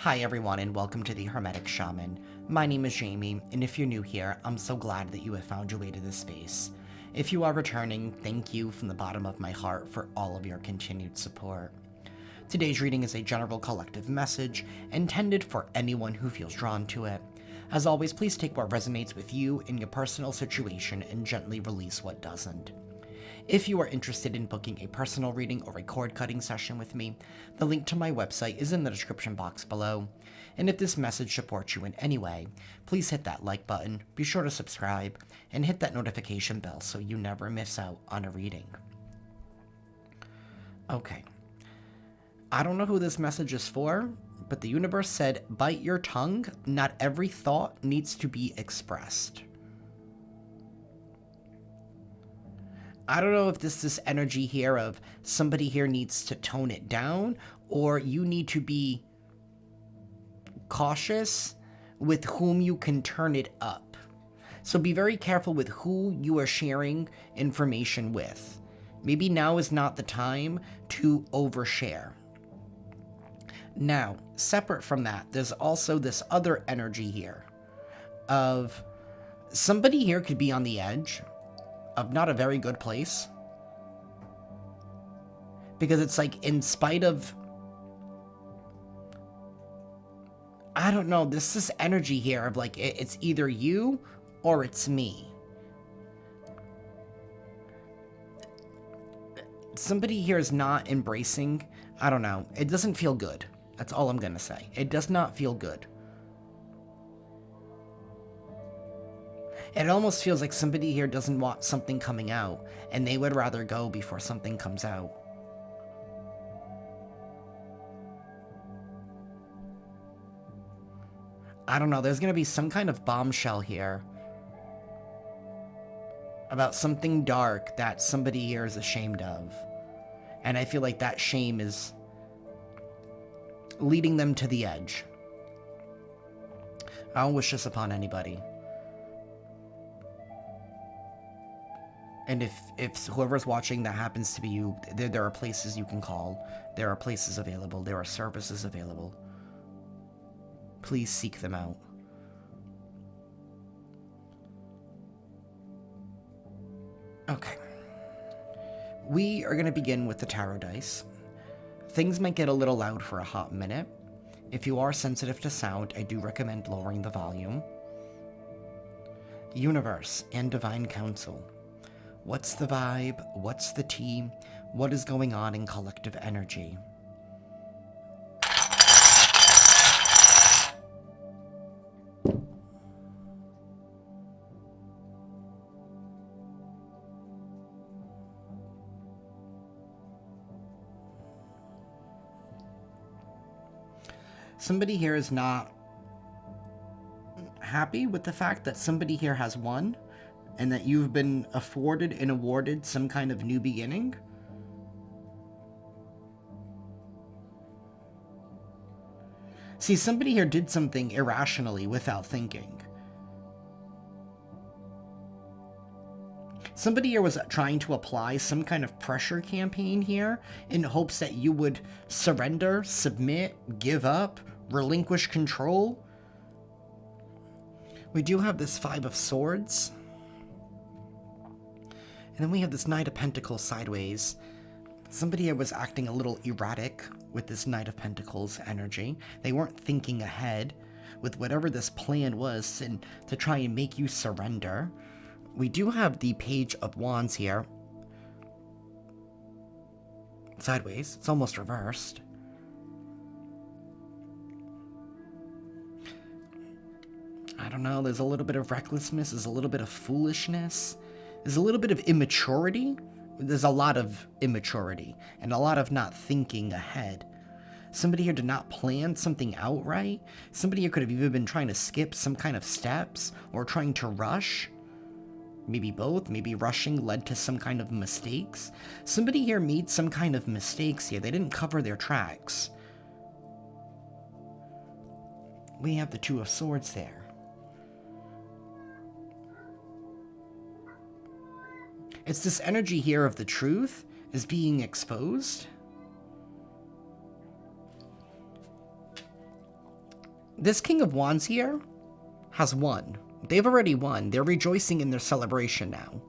Hi everyone and welcome to the Hermetic Shaman. My name is Jayme, and if you're new here, I'm so glad that you have found your way to this space. If you are returning, thank you from the bottom of my heart for all of your continued support. Today's reading is a general collective message intended for anyone who feels drawn to it. As always, please take what resonates with you in your personal situation and gently release what doesn't. If you are interested in booking a personal reading or a cord cutting session with me, the link to my website is in the description box below. And if this message supports you in any way, please hit that like button, be sure to subscribe, and hit that notification bell so you never miss out on a reading. Okay. I don't know who this message is for, but the universe said, bite your tongue, not every thought needs to be expressed. I don't know if this energy here of somebody here needs to tone it down, or you need to be cautious with whom you can turn it up. So be very careful with who you are sharing information with. Maybe now is not the time to overshare. Now, separate from that, there's also this other energy here of somebody here could be on the edge of not a very good place, because it's like, in spite of, I don't know, this energy here of like, it's either you or it's me. Somebody here is not embracing, I don't know, it doesn't feel good. That's all I'm gonna say. It does not feel good. It almost feels like somebody here doesn't want something coming out, and they would rather go before something comes out. I don't know, there's gonna be some kind of bombshell here about something dark that somebody here is ashamed of. And I feel like that shame is leading them to the edge. I don't wish this upon anybody. And if whoever's watching that happens to be you, there are places you can call. There are places available. There are services available. Please seek them out. Okay. We are going to begin with the tarot dice. Things might get a little loud for a hot minute. If you are sensitive to sound, I do recommend lowering the volume. Universe and Divine Council. What's the vibe? What's the tea? What is going on in collective energy? Somebody here is not happy with the fact that somebody here has won, and that you've been afforded and awarded some kind of new beginning. See, somebody here did something irrationally without thinking. Somebody here was trying to apply some kind of pressure campaign here in hopes that you would surrender, submit, give up, relinquish control. We do have this Five of Swords. And then we have this Knight of Pentacles sideways. Somebody here was acting a little erratic with this Knight of Pentacles energy. They weren't thinking ahead with whatever this plan was and to try and make you surrender. We do have the Page of Wands here. Sideways. It's almost reversed. I don't know. There's a little bit of recklessness. There's a little bit of foolishness. There's a little bit of immaturity. There's a lot of immaturity and a lot of not thinking ahead. Somebody here did not plan something out right. Somebody here could have even been trying to skip some kind of steps or trying to rush. Maybe both. Maybe rushing led to some kind of mistakes. Somebody here made some kind of mistakes here. They didn't cover their tracks. We have the Two of Swords there. It's this energy here of the truth is being exposed. This King of Wands here has won. They've already won. They're rejoicing in their celebration now.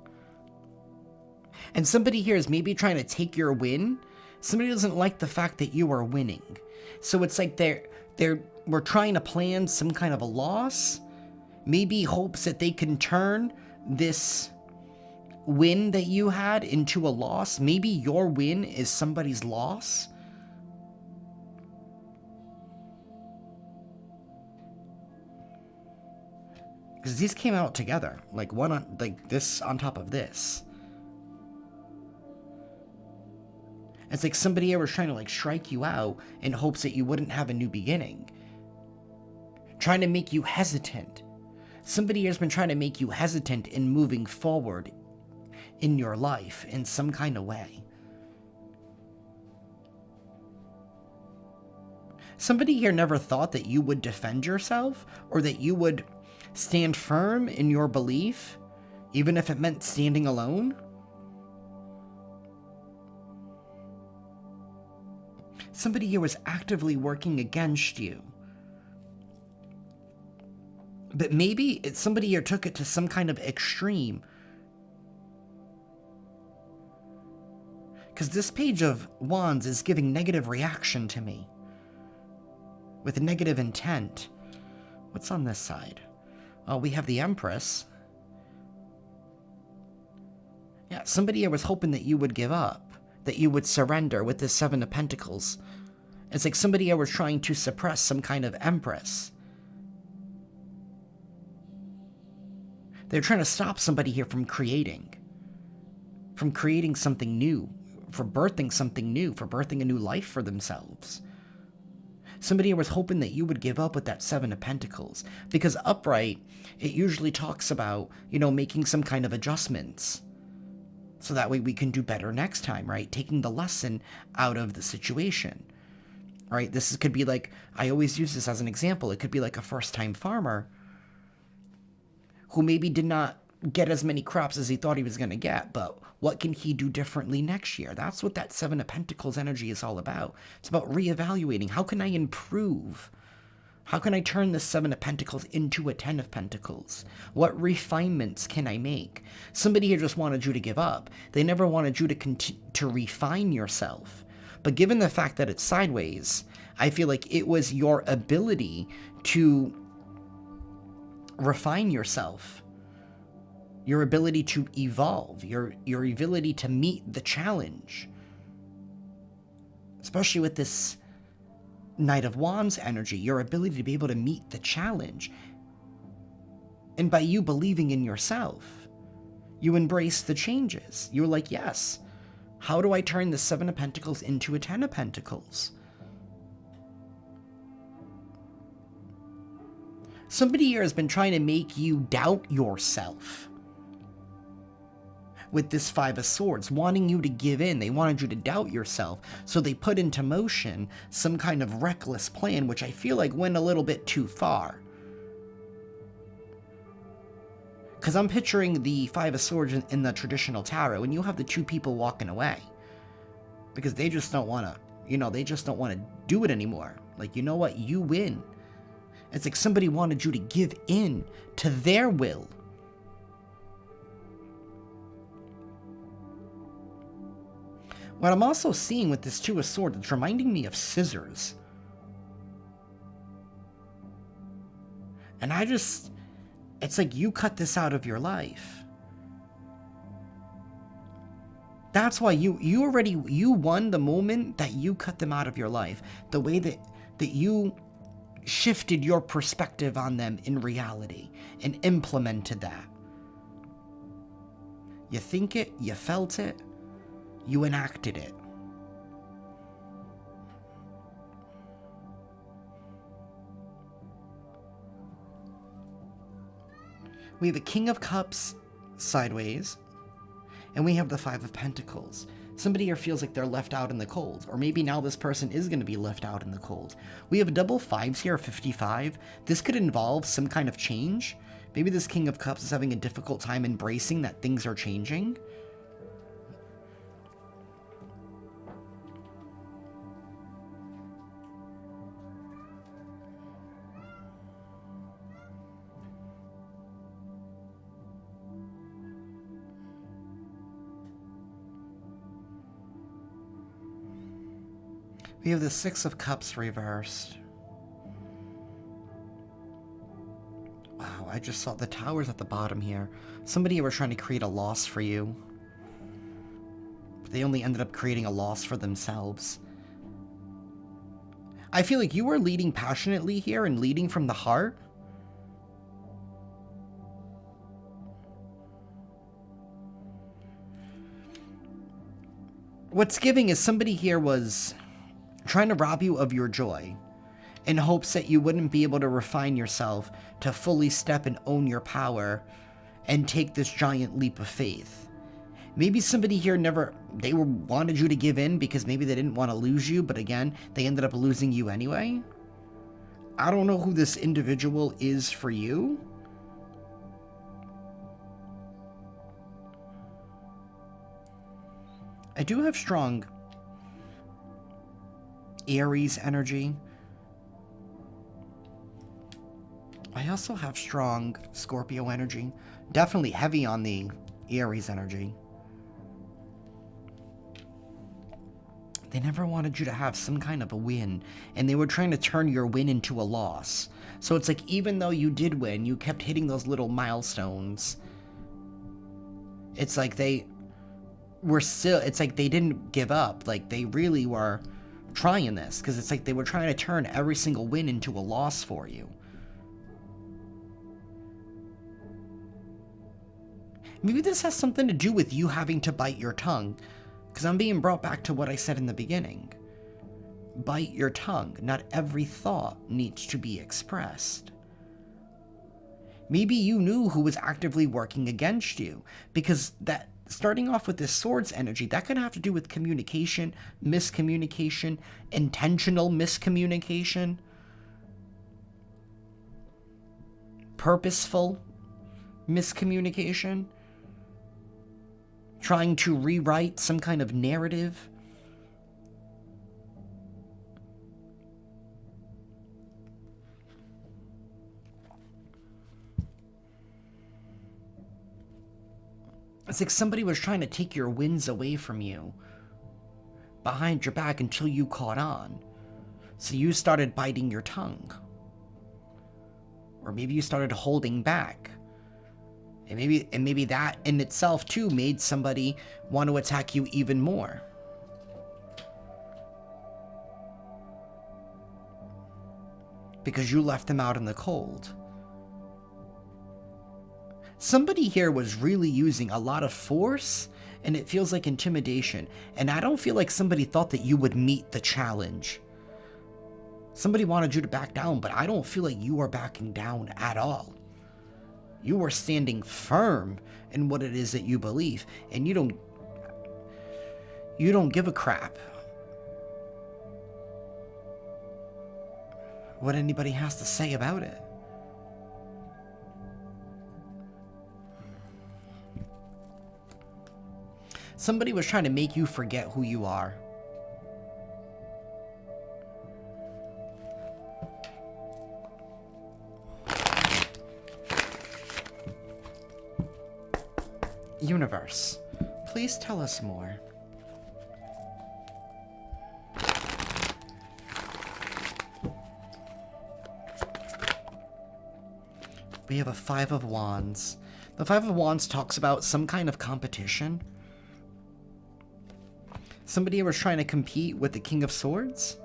And somebody here is maybe trying to take your win. Somebody doesn't like the fact that you are winning. So it's like we're trying to plan some kind of a loss. Maybe hopes that they can turn this win that you had into a loss. Maybe your win is somebody's loss. Because these came out together, like one on, like this on top of this. It's like somebody here was trying to like strike you out in hopes that you wouldn't have a new beginning. Trying to make you hesitant. Somebody has been trying to make you hesitant in moving forward in your life in some kind of way. Somebody here never thought that you would defend yourself or that you would stand firm in your belief, even if it meant standing alone. Somebody here was actively working against you. But maybe somebody here took it to some kind of extreme. Because this Page of Wands is giving negative reaction to me. With negative intent. What's on this side? Oh, we have the Empress. Yeah, somebody here was hoping that you would give up. That you would surrender with this Seven of Pentacles. It's like somebody here was trying to suppress some kind of Empress. They're trying to stop somebody here from creating something new, for birthing something new, for birthing a new life for themselves. Somebody here was hoping that you would give up with that Seven of Pentacles, because upright, it usually talks about, making some kind of adjustments. So that way we can do better next time, right? Taking the lesson out of the situation, right? This could be like, I always use this as an example. It could be like a first-time farmer who maybe did not get as many crops as he thought he was going to get, but what can he do differently next year? That's what that Seven of Pentacles energy is all about. It's about reevaluating. How can I improve? How can I turn the Seven of Pentacles into a Ten of Pentacles? What refinements can I make? Somebody here just wanted you to give up. They never wanted you to refine yourself. But given the fact that it's sideways, I feel like it was your ability to refine yourself, your ability to evolve, your ability to meet the challenge. Especially with this Knight of Wands energy, your ability to be able to meet the challenge. And by you believing in yourself, you embrace the changes. You're like, yes, how do I turn the Seven of Pentacles into a Ten of Pentacles? Somebody here has been trying to make you doubt yourself. With this Five of Swords, wanting you to give in. They wanted you to doubt yourself. So they put into motion some kind of reckless plan, which I feel like went a little bit too far. Because I'm picturing the Five of Swords in the traditional tarot, and you have the two people walking away. Because they just don't want to, they just don't want to do it anymore. Like, you know what? You win. It's like somebody wanted you to give in to their will. What I'm also seeing with this Two of Swords, it's reminding me of scissors. And it's like you cut this out of your life. That's why you won the moment that you cut them out of your life. The way that you shifted your perspective on them in reality and implemented that. You think it, you felt it, you enacted it. We have a King of Cups sideways, and we have the Five of Pentacles. Somebody here feels like they're left out in the cold, or maybe now this person is going to be left out in the cold. We have double fives here, 55. This could involve some kind of change. Maybe this King of Cups is having a difficult time embracing that things are changing. We have the Six of Cups reversed. Wow, I just saw the Towers at the bottom here. Somebody were trying to create a loss for you. But they only ended up creating a loss for themselves. I feel like you were leading passionately here and leading from the heart. What's giving is somebody here was trying to rob you of your joy in hopes that you wouldn't be able to refine yourself to fully step and own your power and take this giant leap of faith. Maybe somebody here wanted you to give in because maybe they didn't want to lose you, but again, they ended up losing you anyway. I don't know who this individual is for you. I do have strong Aries energy. I also have strong Scorpio energy. Definitely heavy on the Aries energy. They never wanted you to have some kind of a win, and they were trying to turn your win into a loss. So it's like, even though you did win, you kept hitting those little milestones. It's like they didn't give up. Like, they really were trying this, because it's like they were trying to turn every single win into a loss for you. Maybe this has something to do with you having to bite your tongue, because I'm being brought back to what I said in the beginning. Bite your tongue. Not every thought needs to be expressed. Maybe you knew who was actively working against you, because that, starting off with this Swords energy, that could have to do with communication, miscommunication, intentional miscommunication, purposeful miscommunication, trying to rewrite some kind of narrative. It's like somebody was trying to take your wins away from you behind your back until you caught on. So you started biting your tongue. Or maybe you started holding back. And maybe that in itself too made somebody want to attack you even more. Because you left them out in the cold. Somebody here was really using a lot of force, and it feels like intimidation. And I don't feel like somebody thought that you would meet the challenge. Somebody wanted you to back down, but I don't feel like you are backing down at all. You are standing firm in what it is that you believe, and you don't give a crap what anybody has to say about it. Somebody was trying to make you forget who you are. Universe, please tell us more. We have a Five of Wands. The Five of Wands talks about some kind of competition. Somebody was trying to compete with the King of Swords?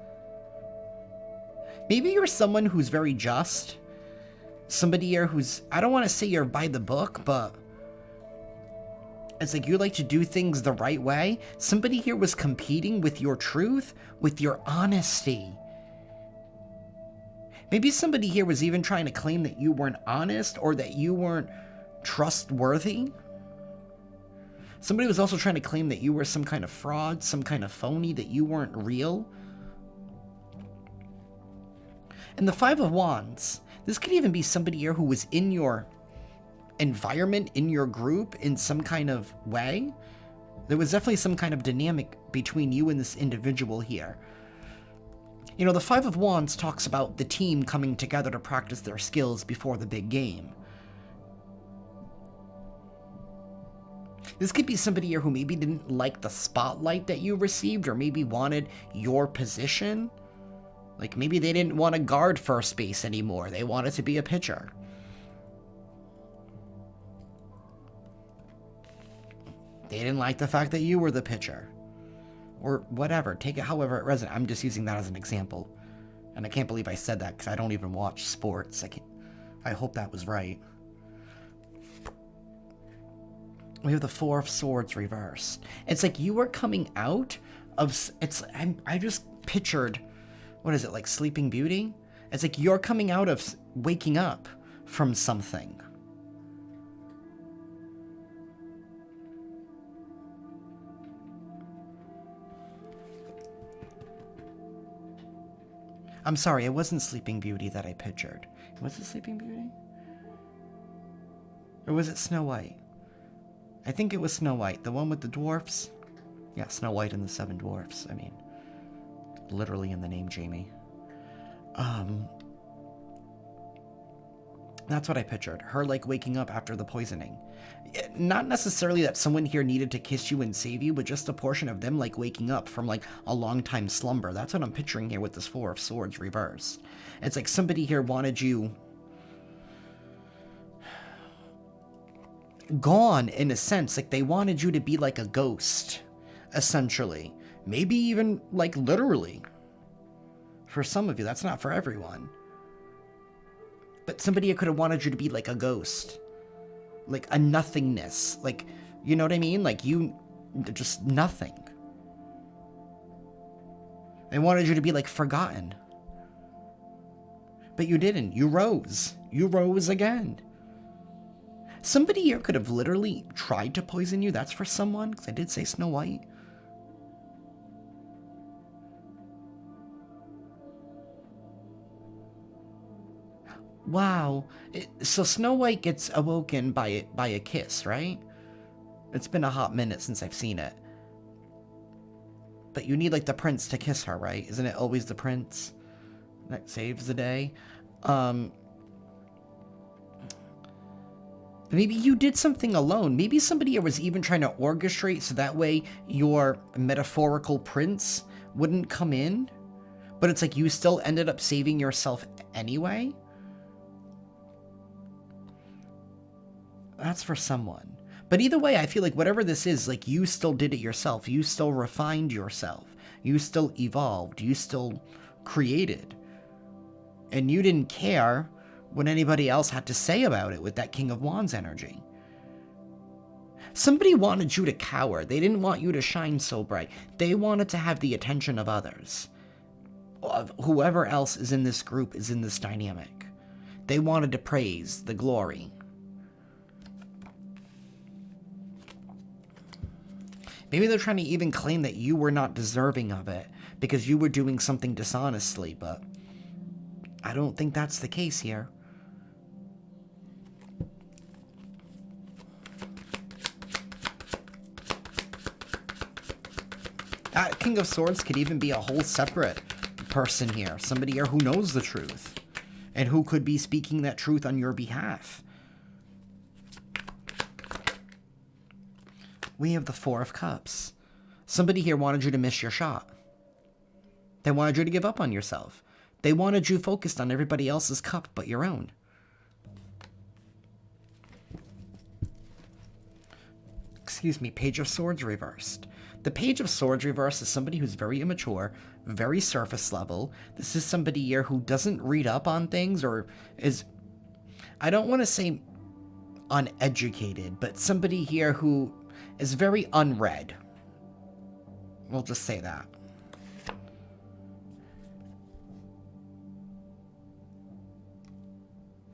Maybe you're someone who's very just. Somebody here who's, I don't want to say you're by the book, but it's like you like to do things the right way. Somebody here was competing with your truth, with your honesty. Maybe somebody here was even trying to claim that you weren't honest or that you weren't trustworthy. Somebody was also trying to claim that you were some kind of fraud, some kind of phony, that you weren't real. And the Five of Wands, this could even be somebody here who was in your environment, in your group, in some kind of way. There was definitely some kind of dynamic between you and this individual here. You know, the Five of Wands talks about the team coming together to practice their skills before the big game. This could be somebody here who maybe didn't like the spotlight that you received, or maybe wanted your position. Like, maybe they didn't want to guard first base anymore. They wanted to be a pitcher. They didn't like the fact that you were the pitcher. Or whatever. Take it however it resonates. I'm just using that as an example. And I can't believe I said that because I don't even watch sports. I hope that was right. We have the Four of Swords reversed. It's like you were coming out of... I just pictured... What is it, like Sleeping Beauty? It's like you're coming out of waking up from something. I'm sorry, it wasn't Sleeping Beauty that I pictured. Was it Sleeping Beauty? Or was it Snow White? I think it was Snow White. The one with the dwarfs? Yeah, Snow White and the Seven Dwarfs. I mean, literally in the name, Jayme. That's what I pictured. Her, like, waking up after the poisoning. Not necessarily that someone here needed to kiss you and save you, but just a portion of them, like, waking up from, like, a long time slumber. That's what I'm picturing here with this Four of Swords reversed. It's like somebody here wanted you gone, in a sense. Like, they wanted you to be like a ghost, essentially. Maybe even, like, literally. For some of you, that's not for everyone. But somebody could have wanted you to be like a ghost. Like a nothingness. Like, you know what I mean? Like you, just nothing. They wanted you to be like forgotten. But you didn't. You rose. You rose again. Somebody here could have literally tried to poison you. That's for someone, because I did say Snow White. Wow. So Snow White gets awoken by a kiss, right? It's been a hot minute since I've seen it. But you need, like, the prince to kiss her, right? Isn't it always the prince that saves the day? Maybe you did something alone. Maybe somebody here was even trying to orchestrate so that way your metaphorical prince wouldn't come in. But it's like you still ended up saving yourself anyway. That's for someone. But either way, I feel like whatever this is, like, you still did it yourself. You still refined yourself. You still evolved. You still created. And you didn't care what anybody else had to say about it with that King of Wands energy. Somebody wanted you to cower. They didn't want you to shine so bright. They wanted to have the attention of others. Of whoever else is in this group is in this dynamic. They wanted to praise the glory. Maybe they're trying to even claim that you were not deserving of it because you were doing something dishonestly, but I don't think that's the case here. That King of Swords could even be a whole separate person here. Somebody here who knows the truth and who could be speaking that truth on your behalf. We have the Four of Cups. Somebody here wanted you to miss your shot. They wanted you to give up on yourself. They wanted you focused on everybody else's cup but your own. Excuse me, Page of Swords reversed. The Page of Swords reversed is somebody who's very immature, very surface level. This is somebody here who doesn't read up on things or is, I don't want to say uneducated, but somebody here who is very unread. We'll just say that.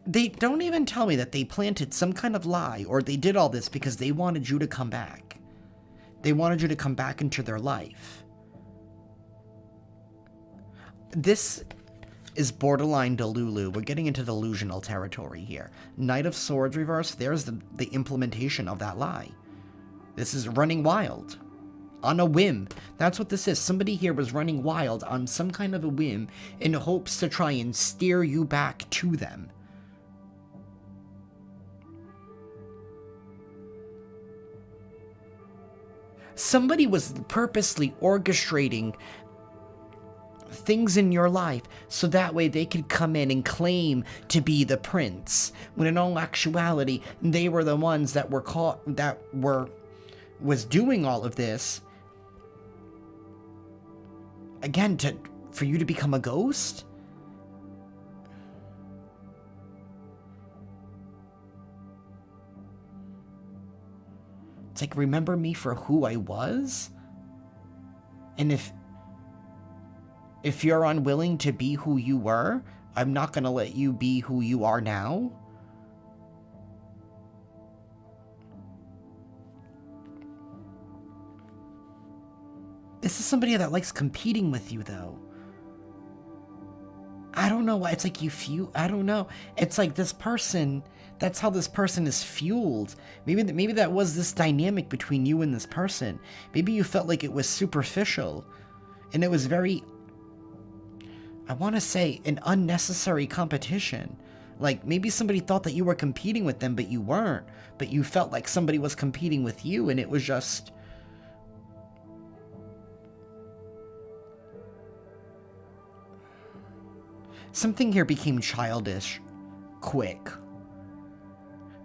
They don't even tell me that they planted some kind of lie or they did all this because they wanted you to come back. They wanted you to come back into their life. This is borderline Delulu. We're getting into delusional territory here. Knight of Swords reversed, there's the implementation of that lie. This is running wild. On a whim. That's what this is. Somebody here was running wild on some kind of a whim in hopes to try and steer you back to them. Somebody was purposely orchestrating things in your life so that way they could come in and claim to be the prince, when in all actuality they were the ones that were was doing all of this again for you to become a ghost. It's like, remember me for who I was? And if you're unwilling to be who you were, I'm not going to let you be who you are now. This is somebody that likes competing with you, though. I don't know why. It's like I don't know. It's like this person, that's how this person is fueled. Maybe that was this dynamic between you and this person. Maybe you felt like it was superficial. And it was very, I want to say, an unnecessary competition. Like, maybe somebody thought that you were competing with them, but you weren't. But you felt like somebody was competing with you, and it was just... something here became childish, quick.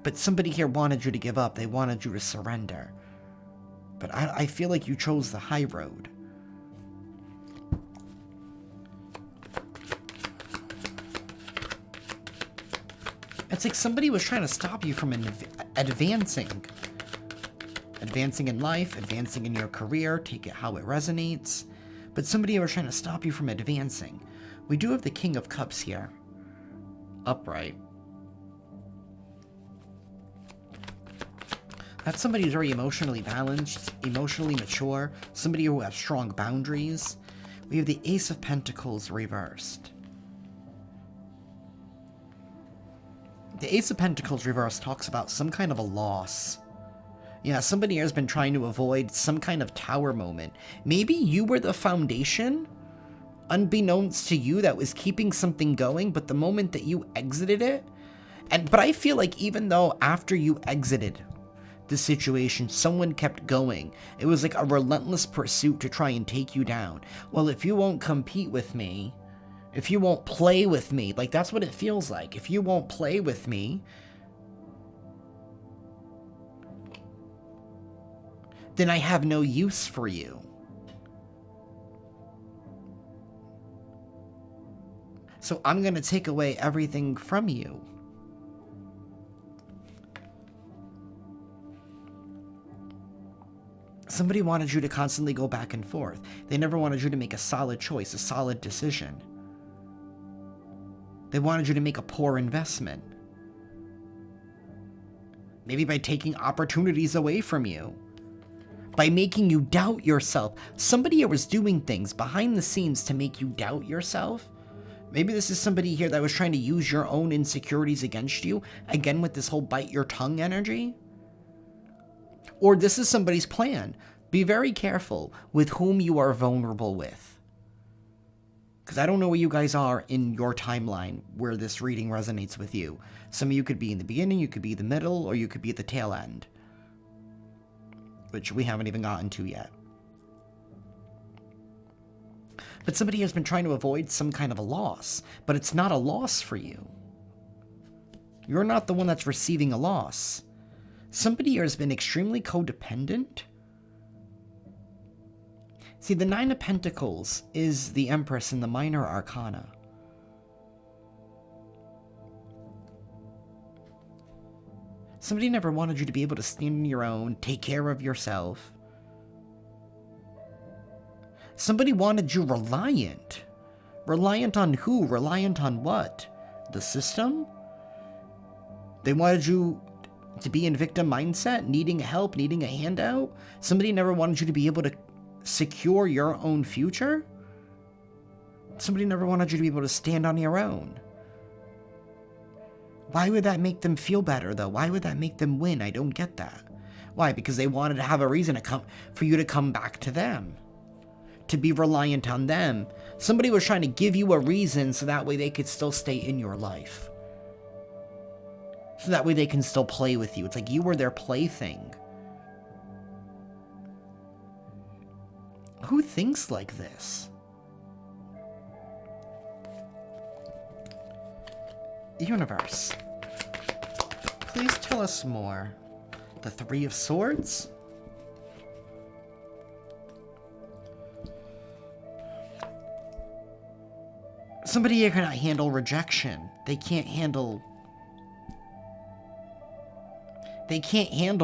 But somebody here wanted you to give up. They wanted you to surrender. But I feel like you chose the high road. It's like somebody was trying to stop you from advancing. Advancing in life, advancing in your career, take it how it resonates. But somebody was trying to stop you from advancing. We do have the King of Cups here. Upright. That's somebody who's very emotionally balanced, emotionally mature, somebody who has strong boundaries. We have the Ace of Pentacles reversed. The Ace of Pentacles reversed talks about some kind of a loss. Yeah, somebody here has been trying to avoid some kind of tower moment. Maybe you were the foundation, unbeknownst to you, that was keeping something going, but the moment that you exited it, but I feel like even though after you exited the situation, someone kept going. It was like a relentless pursuit to try and take you down. Well, if you won't compete with me, if you won't play with me, like that's what it feels like. If you won't play with me, then I have no use for you. So I'm going to take away everything from you. Somebody wanted you to constantly go back and forth. They never wanted you to make a solid choice, a solid decision. They wanted you to make a poor investment. Maybe by taking opportunities away from you. By making you doubt yourself. Somebody here was doing things behind the scenes to make you doubt yourself. Maybe this is somebody here that was trying to use your own insecurities against you. Again, with this whole bite your tongue energy. Or this is somebody's plan. Be very careful with whom you are vulnerable with. Because I don't know where you guys are in your timeline where this reading resonates with you. Some of you could be in the beginning, you could be the middle, or you could be at the tail end. Which we haven't even gotten to yet. But somebody has been trying to avoid some kind of a loss. But it's not a loss for you. You're not the one that's receiving a loss. Somebody here has been extremely codependent. See, the Nine of Pentacles is the Empress in the Minor Arcana. Somebody never wanted you to be able to stand on your own, take care of yourself. Somebody wanted you reliant. Reliant on who? Reliant on what? The system? They wanted you to be in victim mindset, needing help, needing a handout. Somebody never wanted you to be able to secure your own future. Somebody never wanted you to be able to stand on your own. Why would that make them feel better, though? Why would that make them win? I don't get that. Why? Because they wanted to have a reason for you to come back to them. To be reliant on them. Somebody was trying to give you a reason so that way they could still stay in your life. So that way they can still play with you. It's like you were their plaything. Who thinks like this? Universe, please tell us more. The Three of Swords? Somebody here cannot handle rejection. They can't handle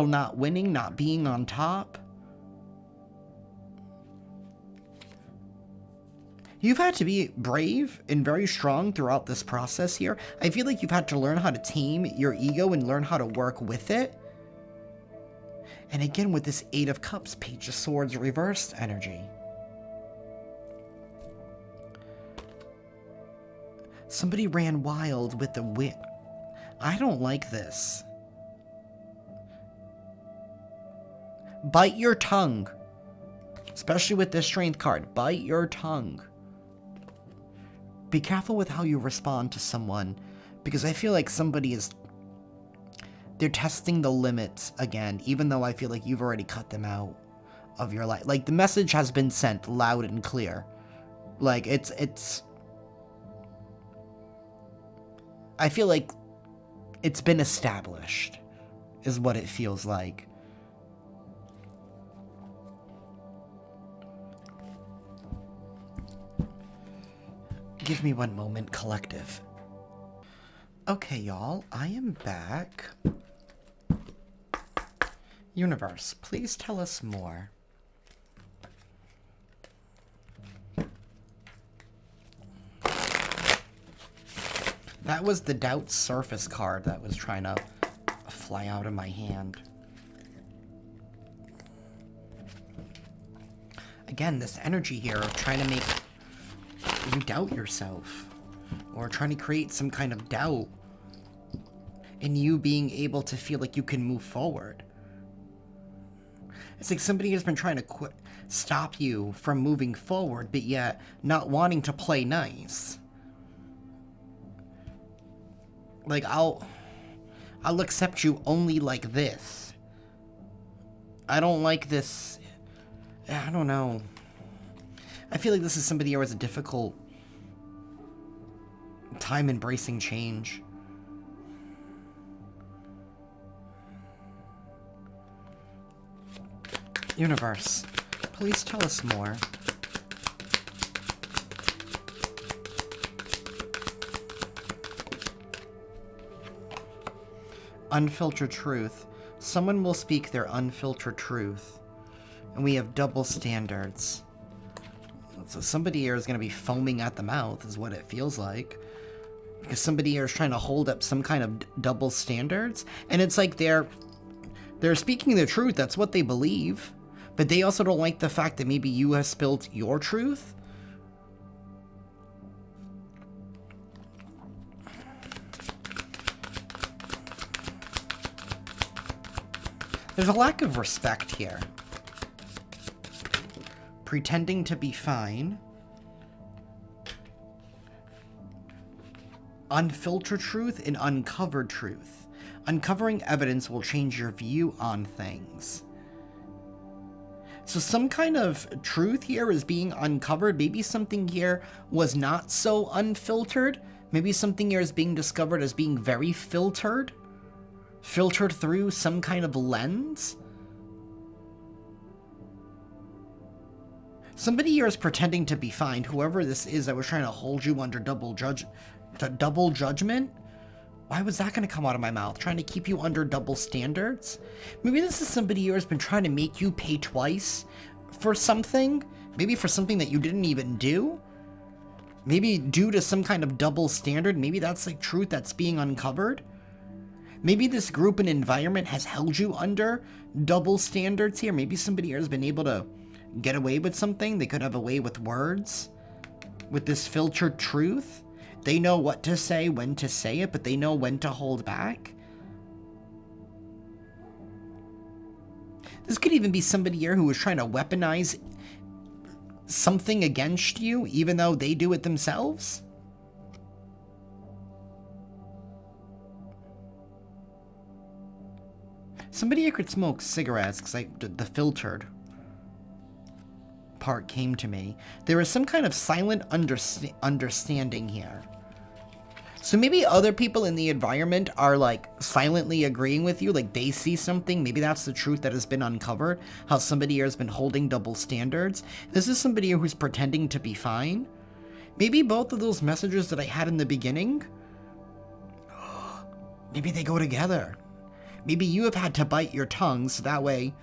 not winning, not being on top. You've had to be brave and very strong throughout this process here. I feel like you've had to learn how to tame your ego and learn how to work with it. And again, with this Eight of Cups, Page of Swords reversed energy. Somebody ran wild with the wind. I don't like this. Bite your tongue. Especially with this strength card. Bite your tongue. Be careful with how you respond to someone, because I feel like somebody is... They're testing the limits again, even though I feel like you've already cut them out of your life. Like, the message has been sent loud and clear. Like, it's... I feel like it's been established, is what it feels like. Give me one moment, collective. Okay, y'all, I am back. Universe, please tell us more. That was the Doubt Surface card that was trying to fly out of my hand. Again, this energy here of trying to make you doubt yourself, or trying to create some kind of doubt in you being able to feel like you can move forward. It's like somebody has been trying to stop you from moving forward, but yet not wanting to play nice. Like, I'll accept you only like this. I don't like this. I don't know. I feel like this is somebody who has a difficult time embracing change. Universe, please tell us more. Unfiltered truth. Someone will speak their unfiltered truth. And we have double standards. So somebody here is going to be foaming at the mouth, is what it feels like. Because somebody here is trying to hold up some kind of double standards. And it's like they're speaking the truth. That's what they believe. But they also don't like the fact that maybe you have spilled your truth. There's a lack of respect here. Pretending to be fine. Unfiltered truth and uncovered truth. Uncovering evidence will change your view on things. So some kind of truth here is being uncovered. Maybe something here was not so unfiltered. Maybe something here is being discovered as being very filtered. Filtered through some kind of lens. Somebody here is pretending to be fine. Whoever this is that was trying to hold you under double judgment. Why was that going to come out of my mouth? Trying to keep you under double standards? Maybe this is somebody here who's been trying to make you pay twice for something. Maybe for something that you didn't even do. Maybe due to some kind of double standard. Maybe that's like truth that's being uncovered. Maybe this group and environment has held you under double standards here. Maybe somebody here has been able to get away with something. They could have a way with words. With this filtered truth. They know what to say, when to say it, but they know when to hold back. This could even be somebody here who is trying to weaponize something against you, even though they do it themselves. Somebody here could smoke cigarettes, because the filtered part came to me. There is some kind of silent understanding here. So maybe other people in the environment are like silently agreeing with you, like they see something. Maybe that's the truth that has been uncovered, how somebody here has been holding double standards. This is somebody who's pretending to be fine. Maybe both of those messages that I had in the beginning, maybe they go together. Maybe you have had to bite your tongue so that way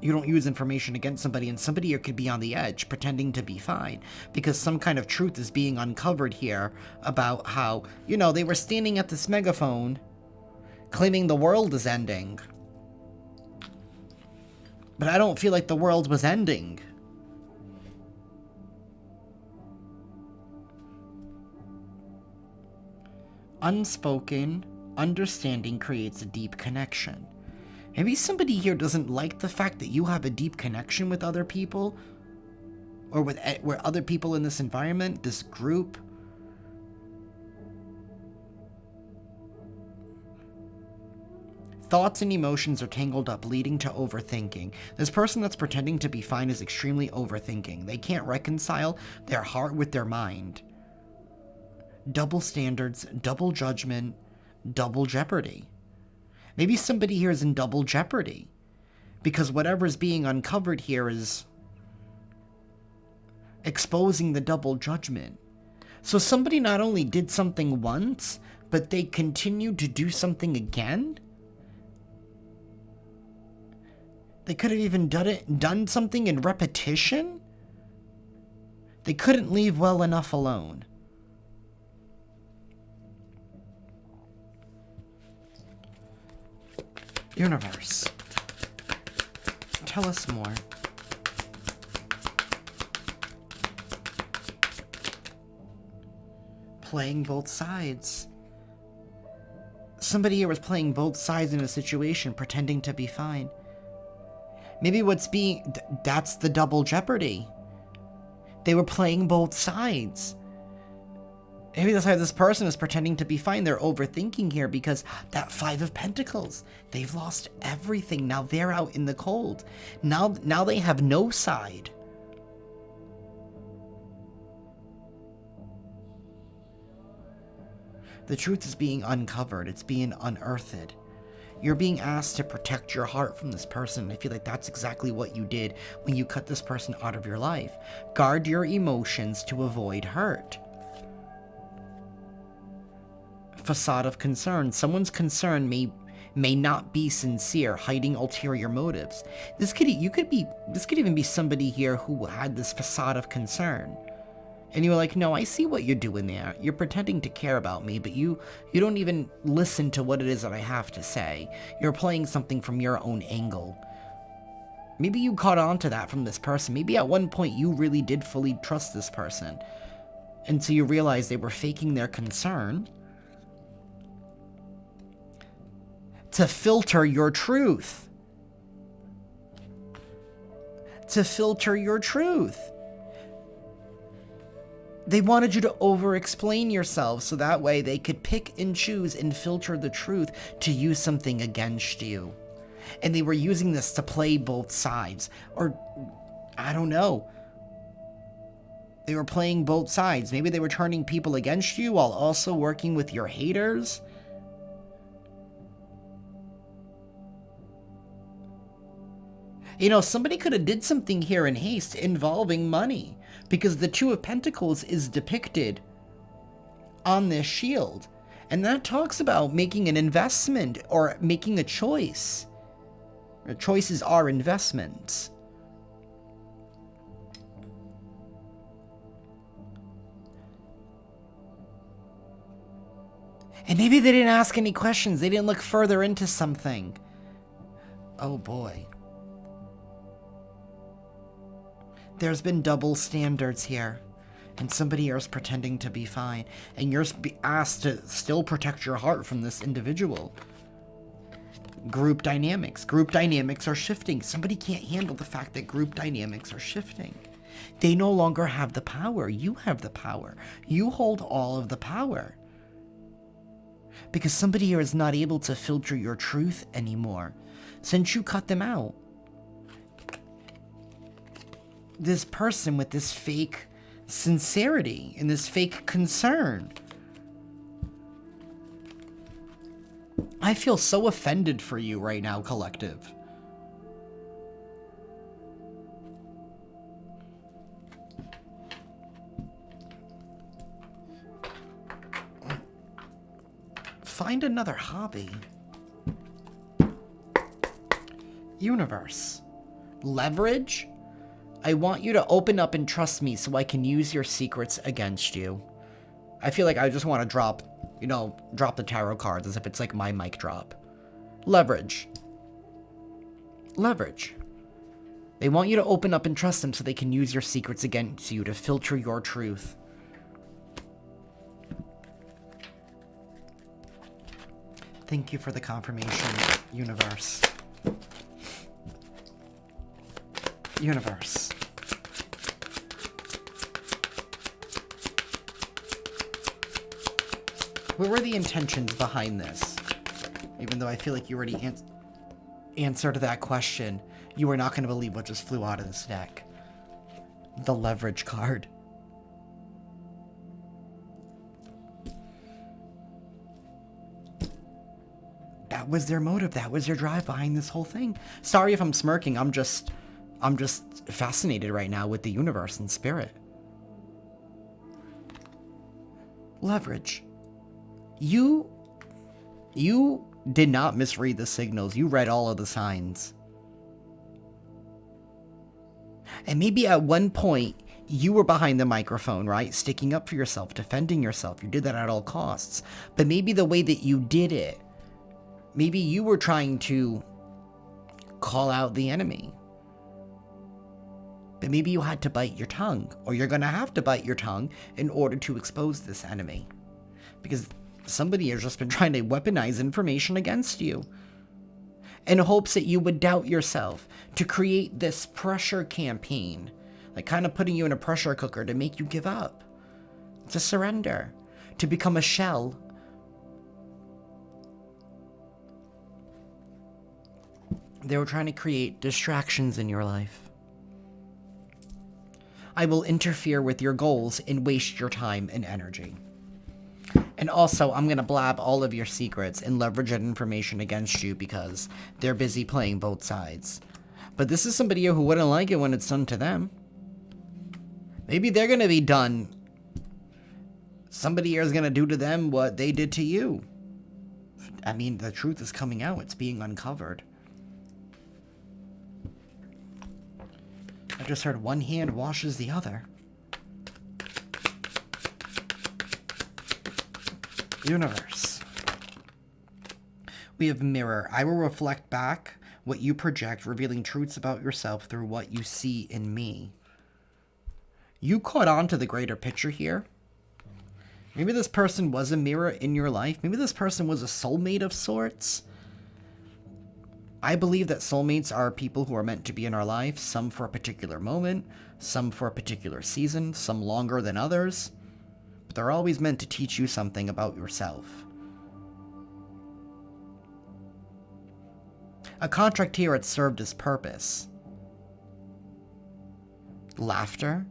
you don't use information against somebody, and somebody here could be on the edge pretending to be fine because some kind of truth is being uncovered here about how, you know, they were standing at this megaphone claiming the world is ending. But I don't feel like the world was ending. Unspoken understanding creates a deep connection. Maybe somebody here doesn't like the fact that you have a deep connection with other people, or with other people in this environment, this group. Thoughts and emotions are tangled up, leading to overthinking. This person that's pretending to be fine is extremely overthinking. They can't reconcile their heart with their mind. Double standards, double judgment, double jeopardy. Maybe somebody here is in double jeopardy because whatever is being uncovered here is exposing the double judgment. So somebody not only did something once, but they continued to do something again. They could have even done something in repetition. They couldn't leave well enough alone. Universe, tell us more. Playing both sides. Somebody here was playing both sides in a situation, pretending to be fine. Maybe that's the double jeopardy. They were playing both sides. Maybe that's why this person is pretending to be fine. They're overthinking here because that Five of Pentacles, they've lost everything. Now they're out in the cold. Now they have no side. The truth is being uncovered. It's being unearthed. You're being asked to protect your heart from this person. I feel like that's exactly what you did when you cut this person out of your life. Guard your emotions to avoid hurt. Facade of concern. Someone's concern may not be sincere, hiding ulterior motives. This could even be somebody here who had this facade of concern. And you were like, no, I see what you're doing there. You're pretending to care about me, but you don't even listen to what it is that I have to say. You're playing something from your own angle. Maybe you caught on to that from this person. Maybe at one point you really did fully trust this person. And so you realized they were faking their concern to filter your truth. To filter your truth. They wanted you to over-explain yourself so that way they could pick and choose and filter the truth to use something against you. And they were using this to play both sides. Or, I don't know. They were playing both sides. Maybe they were turning people against you while also working with your haters. You know, somebody could have did something here in haste involving money, because the Two of Pentacles is depicted on this shield. And that talks about making an investment or making a choice. Choices are investments. And maybe they didn't ask any questions. They didn't look further into something. Oh boy. There's been double standards here, and somebody here is pretending to be fine, and you're asked to still protect your heart from this individual. Group dynamics. Group dynamics are shifting. Somebody can't handle the fact that group dynamics are shifting. They no longer have the power. You have the power. You hold all of the power. Because somebody here is not able to filter your truth anymore, since you cut them out. this person with this fake sincerity and this fake concern. I feel so offended for you right now, collective. Find another hobby. Universe. Leverage? I want you to open up and trust me so I can use your secrets against you. I feel like I just want to drop, you know, drop the tarot cards as if it's like my mic drop. Leverage. Leverage. They want you to open up and trust them so they can use your secrets against you to filter your truth. Thank you for the confirmation, universe. Universe. What were the intentions behind this? Even though I feel like you already answered that question, you are not going to believe what just flew out of this deck. The leverage card. That was their motive. That was their drive behind this whole thing. Sorry if I'm smirking. I'm just fascinated right now with the universe and spirit. Leverage. You did not misread the signals. You read all of the signs. And maybe at one point, you were behind the microphone, right? Sticking up for yourself, defending yourself. You did that at all costs. But maybe the way that you did it, maybe you were trying to call out the enemy. But maybe you had to bite your tongue, or you're going to have to bite your tongue in order to expose this enemy. Because somebody has just been trying to weaponize information against you in hopes that you would doubt yourself, to create this pressure campaign, like kind of putting you in a pressure cooker to make you give up, to surrender, to become a shell. They were trying to create distractions in your life. I will interfere with your goals and waste your time and energy. And also, I'm going to blab all of your secrets and leverage that information against you because they're busy playing both sides. But this is somebody who wouldn't like it when it's done to them. Maybe they're going to be done. Somebody here is going to do to them what they did to you. I mean, the truth is coming out. It's being uncovered. I just heard one hand washes the other. Universe. We have mirror. I will reflect back what you project, revealing truths about yourself through what you see in me. You caught on to the greater picture here. Maybe this person was a mirror in your life. Maybe this person was a soulmate of sorts. I believe that soulmates are people who are meant to be in our life, some for a particular moment, some for a particular season, some longer than others. But they're always meant to teach you something about yourself. A contract here had served its purpose. Laughter.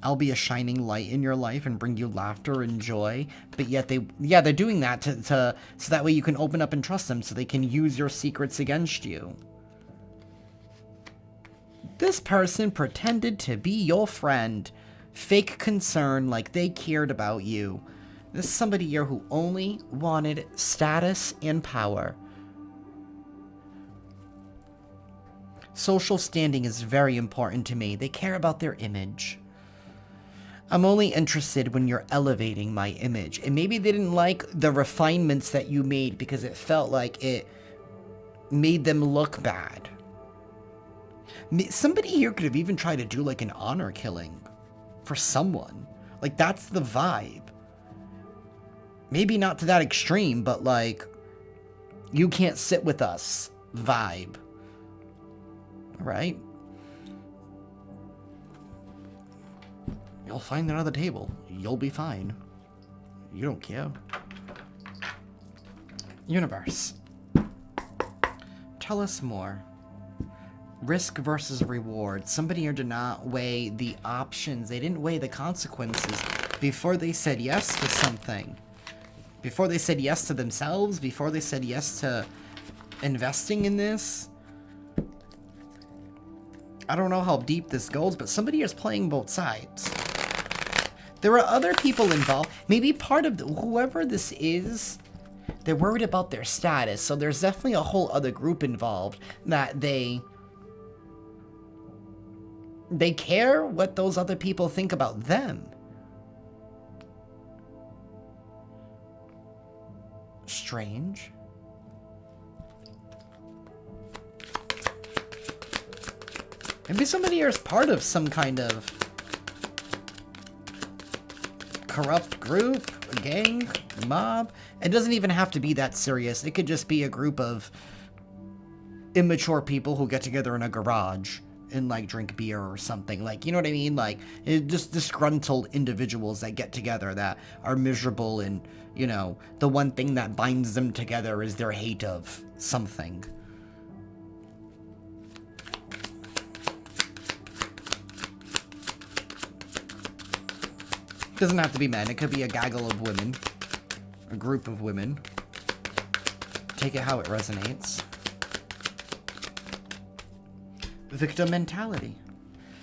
I'll be a shining light in your life and bring you laughter and joy. But yet they're doing that so that way you can open up and trust them so they can use your secrets against you. This person pretended to be your friend. Fake concern like they cared about you. This is somebody here who only wanted status and power. Social standing is very important to me. They care about their image. I'm only interested when you're elevating my image. And maybe they didn't like the refinements that you made because it felt like it made them look bad. Somebody here could have even tried to do like an honor killing for someone. Like, that's the vibe. Maybe not to that extreme, but like, you can't sit with us vibe. Right? You'll find another table. You'll be fine. You don't care. Universe. Tell us more. Risk versus reward. Somebody here did not weigh the options. They didn't weigh the consequences before they said yes to something. Before they said yes to themselves, before they said yes to investing in this. I don't know how deep this goes, but somebody is playing both sides. There are other people involved. Maybe part of whoever this is, they're worried about their status. So there's definitely a whole other group involved that they care what those other people think about them. Strange. Maybe somebody here is part of some kind of corrupt group, a gang, mob. It doesn't even have to be that serious. It could just be a group of immature people who get together in a garage and like drink beer or something. Like, you know what I mean? Like, just disgruntled individuals that get together that are miserable, and, you know, the one thing that binds them together is their hate of something. Doesn't have to be men. It could be a gaggle of women. A group of women. Take it how it resonates. Victim mentality.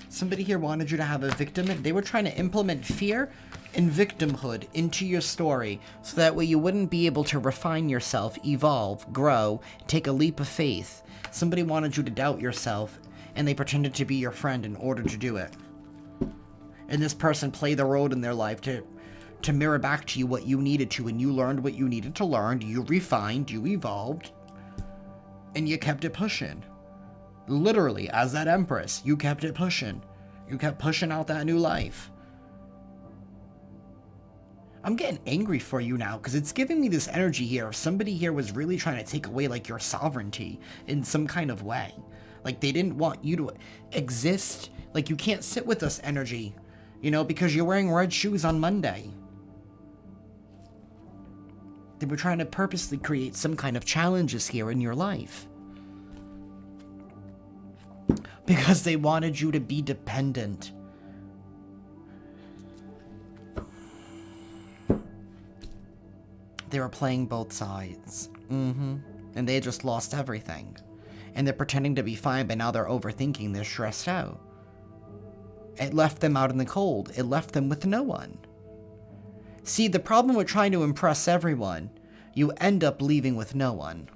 Somebody here wanted you to have a victim. They were trying to implement fear and victimhood into your story, so that way you wouldn't be able to refine yourself, evolve, grow, take a leap of faith. Somebody wanted you to doubt yourself, and they pretended to be your friend in order to do it. And this person played the role in their life to mirror back to you what you needed to, and you learned what you needed to learn, you refined, you evolved, and you kept it pushing. Literally, as that empress, you kept it pushing. You kept pushing out that new life. I'm getting angry for you now, because it's giving me this energy here. If somebody here was really trying to take away, like, your sovereignty in some kind of way. Like, they didn't want you to exist. Like, you can't sit with us energy. You know, because you're wearing red shoes on Monday. They were trying to purposely create some kind of challenges here in your life. Because they wanted you to be dependent. They were playing both sides. And they just lost everything. And they're pretending to be fine, but now they're overthinking, they're stressed out. It left them out in the cold. It left them with no one. See, the problem with trying to impress everyone, you end up leaving with no one.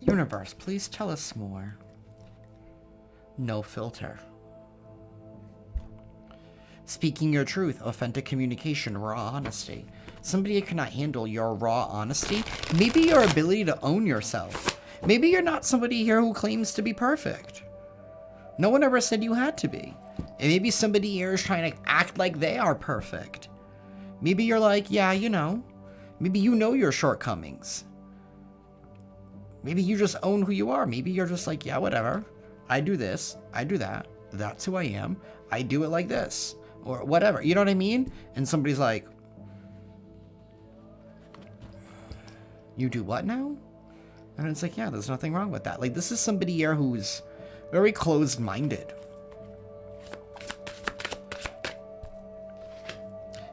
Universe, please tell us more. No filter. Speaking your truth, authentic communication, raw honesty. Somebody cannot handle your raw honesty. Maybe your ability to own yourself. Maybe you're not somebody here who claims to be perfect. No one ever said you had to be. And maybe somebody here is trying to act like they are perfect. Maybe you're like, yeah, you know. Maybe you know your shortcomings. Maybe you just own who you are. Maybe you're just like, yeah, whatever. I do this. I do that. That's who I am. I do it like this. Or whatever. You know what I mean? And somebody's like, you do what now? And it's like, yeah, there's nothing wrong with that. Like, this is somebody here who's very closed-minded.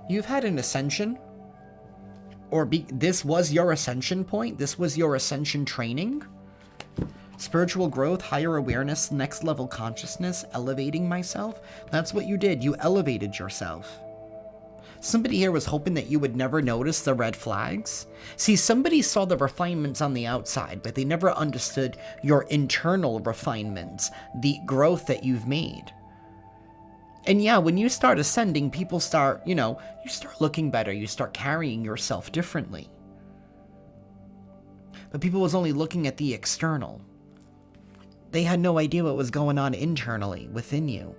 You've had an ascension. Or this was your ascension point. This was your ascension training. Spiritual growth, higher awareness, next level consciousness, elevating myself. That's what you did. You elevated yourself. Somebody here was hoping that you would never notice the red flags. See, somebody saw the refinements on the outside, but they never understood your internal refinements, the growth that you've made. And yeah, when you start ascending, people start, you know, you start looking better. You start carrying yourself differently. But people was only looking at the external. They had no idea what was going on internally within you.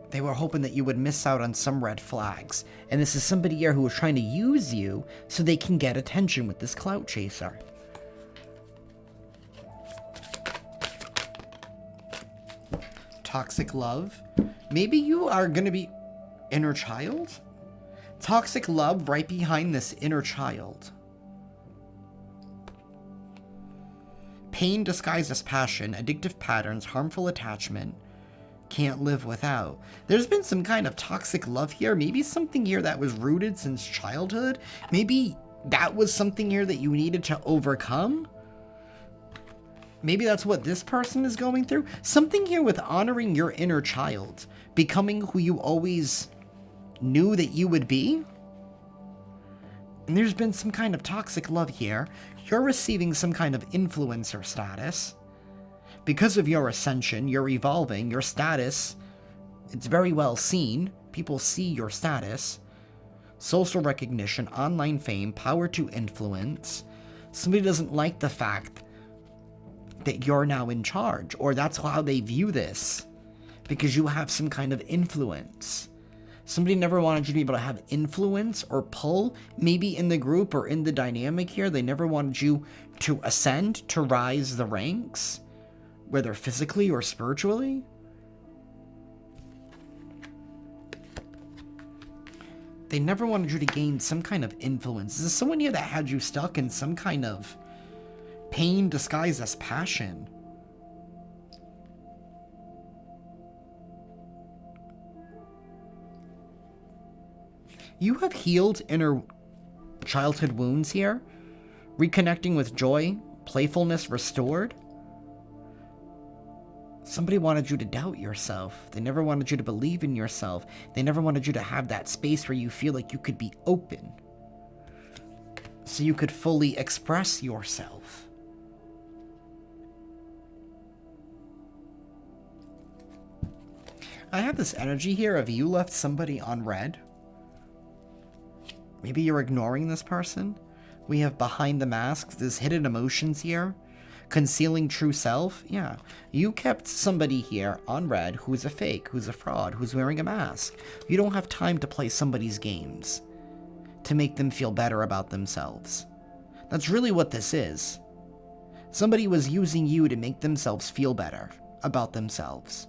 They were hoping that you would miss out on some red flags. And this is somebody here who was trying to use you so they can get attention with this clout chaser. Toxic love. Maybe you are going to be inner child? Toxic love right behind this inner child. Pain disguised as passion, addictive patterns, harmful attachment. Can't live without. There's been some kind of toxic love here. Maybe something here that was rooted since childhood. Maybe that was something here that you needed to overcome. Maybe that's what this person is going through. Something here with honoring your inner child. Becoming who you always knew that you would be. And there's been some kind of toxic love here. You're receiving some kind of influencer status. Because of your ascension, you're evolving, your status, it's very well seen. People see your status. Social recognition, online fame, power to influence. Somebody doesn't like the fact that you're now in charge, or that's how they view this, because you have some kind of influence. Somebody never wanted you to be able to have influence or pull, maybe in the group or in the dynamic here. They never wanted you to ascend, to rise the ranks, whether physically or spiritually. They never wanted you to gain some kind of influence. This is someone here that had you stuck in some kind of pain disguised as passion. You have healed inner childhood wounds here. Reconnecting with joy, playfulness restored. Somebody wanted you to doubt yourself. They never wanted you to believe in yourself. They never wanted you to have that space where you feel like you could be open, so you could fully express yourself. I have this energy here of you left somebody on red. Maybe you're ignoring this person. We have behind the masks, there's hidden emotions here. Concealing true self. Yeah. You kept somebody here on red who's a fake, who's a fraud, who's wearing a mask. You don't have time to play somebody's games to make them feel better about themselves. That's really what this is. Somebody was using you to make themselves feel better about themselves.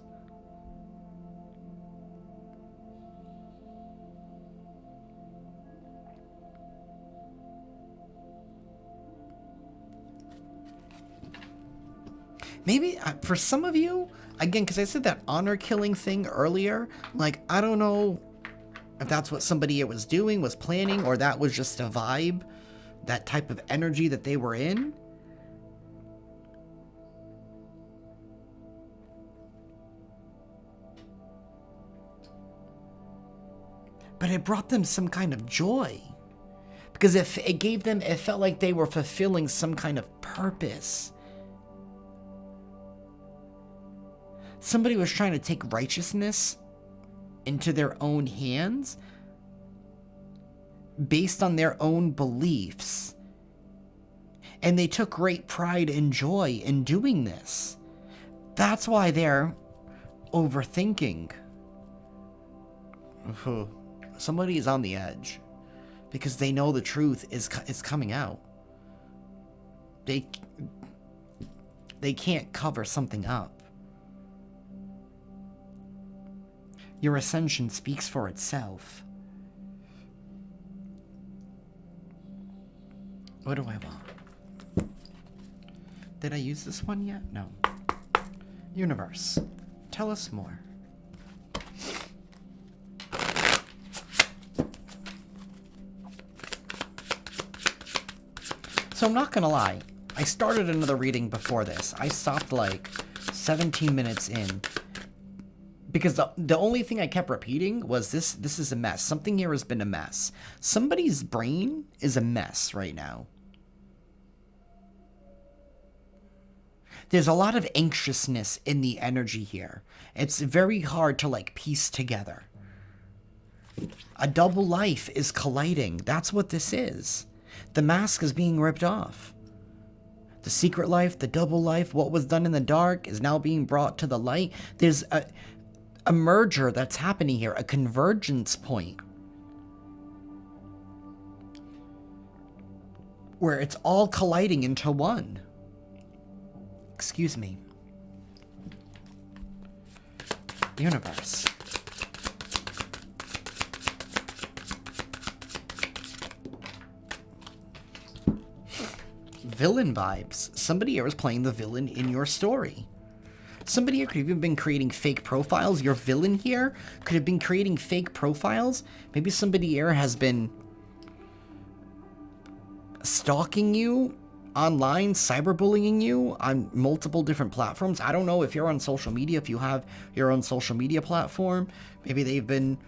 Maybe for some of you, again, because I said that honor killing thing earlier, like, I don't know if that's what somebody was doing, was planning, or that was just a vibe, that type of energy that they were in. But it brought them some kind of joy. Because if it gave them, it felt like they were fulfilling some kind of purpose. Somebody was trying to take righteousness into their own hands based on their own beliefs. And they took great pride and joy in doing this. That's why they're overthinking. Somebody is on the edge because they know the truth is coming out. They can't cover something up. Your ascension speaks for itself. What do I want? Did I use this one yet? No. Universe, tell us more. So I'm not gonna lie. I started another reading before this. I stopped like 17 minutes in. Because the only thing I kept repeating was this is a mess. Something here has been a mess. Somebody's brain is a mess right now. There's a lot of anxiousness in the energy here. It's very hard to like piece together. A double life is colliding. That's what this is. The mask is being ripped off. The secret life, the double life, what was done in the dark is now being brought to the light. There's a merger that's happening here, a convergence point. Where it's all colliding into one. Excuse me. Universe. Villain vibes. Somebody here is playing the villain in your story. Somebody here could have even been creating fake profiles. Your villain here could have been creating fake profiles. Maybe somebody here has been stalking you online, cyberbullying you on multiple different platforms. I don't know if you're on social media, if you have your own social media platform. Maybe they've been,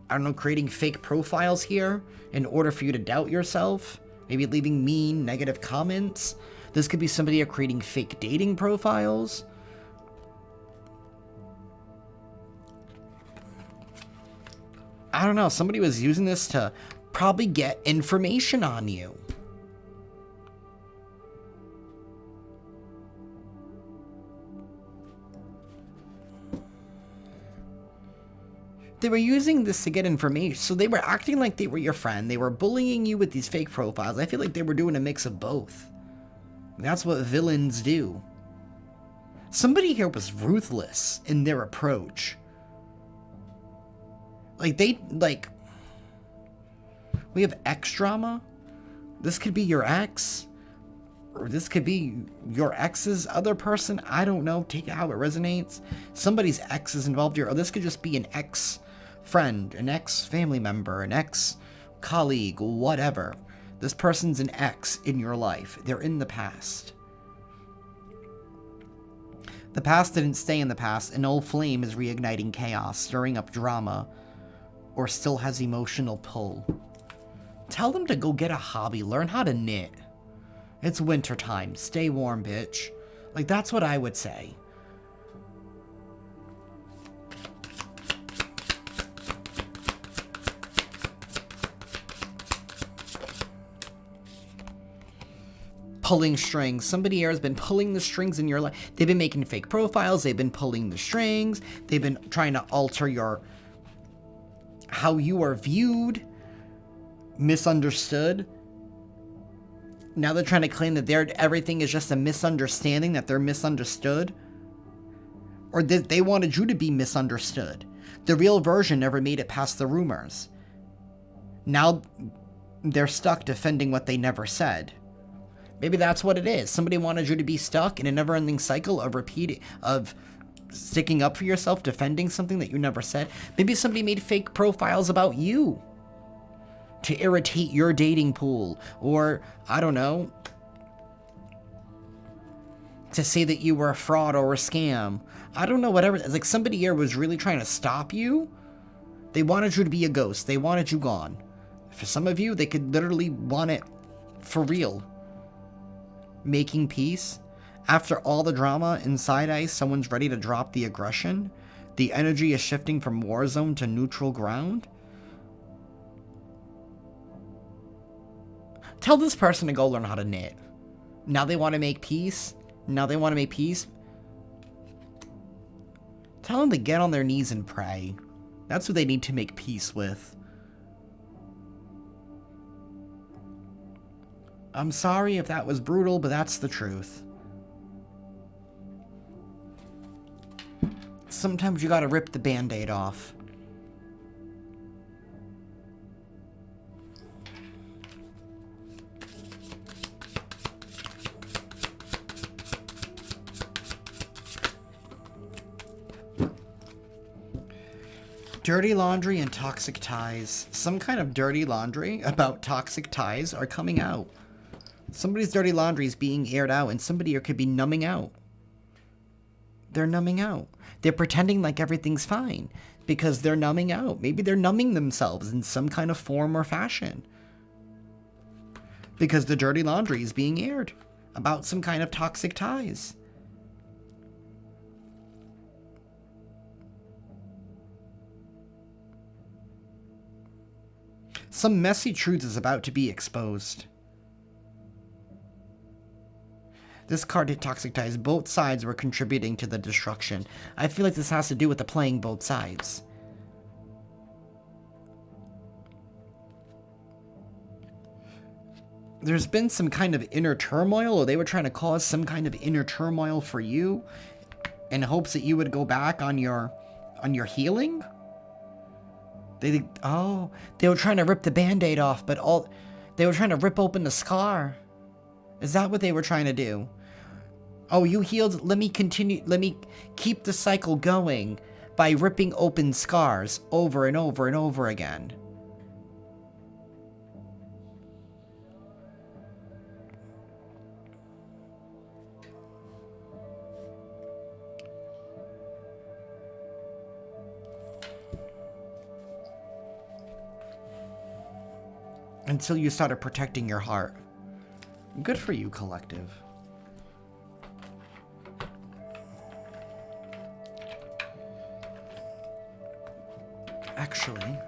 I don't know, creating fake profiles here in order for you to doubt yourself. Maybe leaving mean, negative comments. This could be somebody here creating fake dating profiles. I don't know. Somebody was using this to probably get information on you. They were using this to get information, so they were acting like they were your friend. They were bullying you with these fake profiles. I feel like they were doing a mix of both. That's what villains do. Somebody here was ruthless in their approach. Like, we have ex drama. This could be your ex, or this could be your ex's other person. I don't know. Take it how it resonates. Somebody's ex is involved here, or this could just be an ex friend, an ex-family member, an ex-colleague, whatever. This person's an ex in your life. They're in the past. The past didn't stay in the past. An old flame is reigniting chaos, stirring up drama, or still has emotional pull. Tell them to go get a hobby. Learn how to knit. It's wintertime. Stay warm, bitch. Like, that's what I would say. Pulling strings. Somebody here has been pulling the strings in your life. They've been making fake profiles. They've been pulling the strings. They've been trying to alter how you are viewed, misunderstood. Now they're trying to claim that everything is just a misunderstanding, that they're misunderstood. Or that they wanted you to be misunderstood. The real version never made it past the rumors. Now they're stuck defending what they never said. Maybe that's what it is. Somebody wanted you to be stuck in a never-ending cycle of sticking up for yourself, defending something that you never said. Maybe somebody made fake profiles about you to irritate your dating pool, or, I don't know, to say that you were a fraud or a scam. I don't know, whatever. It's like somebody here was really trying to stop you. They wanted you to be a ghost. They wanted you gone. For some of you, they could literally want it for real. Making peace. After all the drama inside ice, someone's ready to drop the aggression. The energy is shifting from war zone to neutral ground. Tell this person to go learn how to knit. Now they want to make peace. Tell them to get on their knees and pray. That's what they need to make peace with. I'm sorry if that was brutal, but that's the truth. Sometimes you gotta rip the band-aid off. Dirty laundry and toxic ties. Some kind of dirty laundry about toxic ties are coming out. Somebody's dirty laundry is being aired out, and somebody here could be numbing out. They're numbing out. They're pretending like everything's fine because they're numbing out. Maybe they're numbing themselves in some kind of form or fashion because the dirty laundry is being aired about some kind of toxic ties. Some messy truth is about to be exposed. This card hit toxic ties. Both sides were contributing to the destruction. I feel like this has to do with the playing both sides. There's been some kind of inner turmoil, or they were trying to cause some kind of inner turmoil for you in hopes that you would go back on your healing. They were trying to rip the band-aid off, but they were trying to rip open the scar. Is that what they were trying to do? Oh, you healed. Let me continue. Let me keep the cycle going by ripping open scars over and over and over again. Until you started protecting your heart. Good for you, collective. Actually,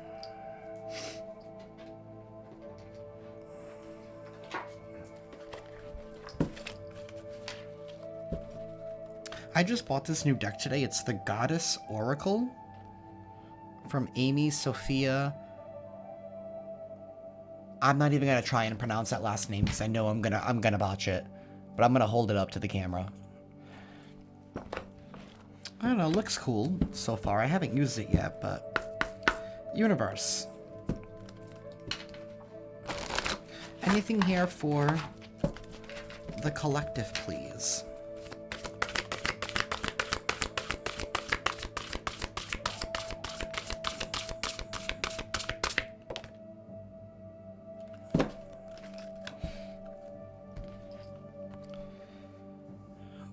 I just bought this new deck today. It's the Goddess Oracle from Amy Sophia. I'm not even gonna try and pronounce that last name because I know I'm gonna botch it, but I'm gonna hold it up to the camera. I don't know, looks cool so far. I haven't used it yet, but universe. Anything here for the collective, please?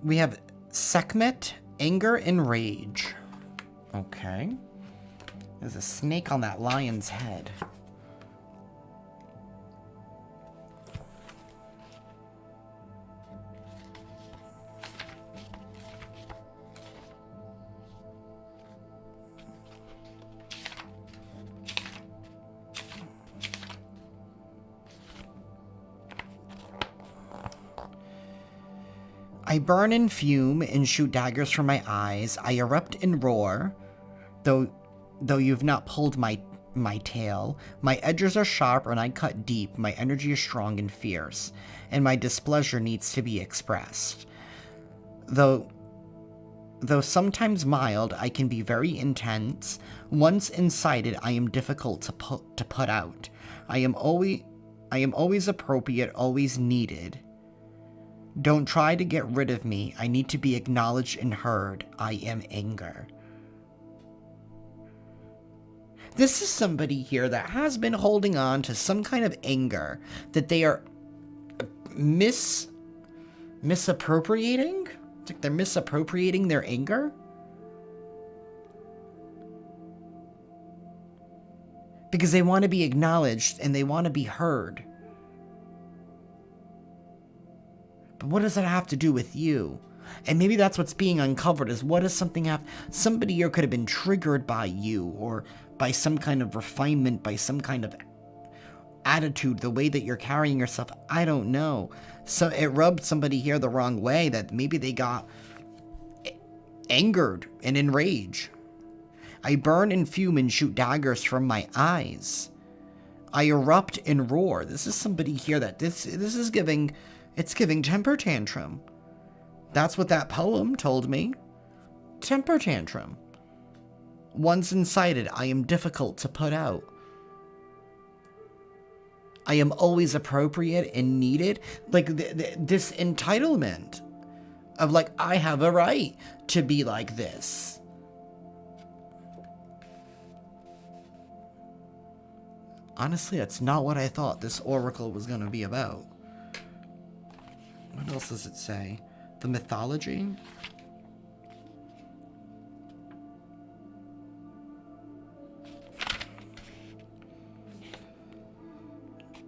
We have Sekhmet, Anger, and Rage. Okay. There's a snake on that lion's head. I burn and fume and shoot daggers from my eyes. I erupt and roar, though you've not pulled my tail. My edges are sharp and I cut deep. My energy is strong and fierce, and my displeasure needs to be expressed. Though sometimes mild, I can be very intense. Once incited, I am difficult to put out. I am always appropriate, always needed. Don't try to get rid of me. I need to be acknowledged and heard. I am anger. This is somebody here that has been holding on to some kind of anger that they are misappropriating. It's like they're misappropriating their anger. Because they want to be acknowledged and they want to be heard. But what does that have to do with you? And maybe that's what's being uncovered, is what does something have... Somebody here could have been triggered by you, or by some kind of refinement, by some kind of attitude, the way that you're carrying yourself. I don't know. So it rubbed somebody here the wrong way, that maybe they got angered and enraged. I burn and fume and shoot daggers from my eyes. I erupt and roar. This is somebody here that this is giving... It's giving temper tantrum. That's what that poem told me. Temper tantrum. Once incited, I am difficult to put out. I am always appropriate and needed. Like this entitlement of like, I have a right to be like this. Honestly, that's not what I thought this oracle was going to be about. What else does it say? The mythology?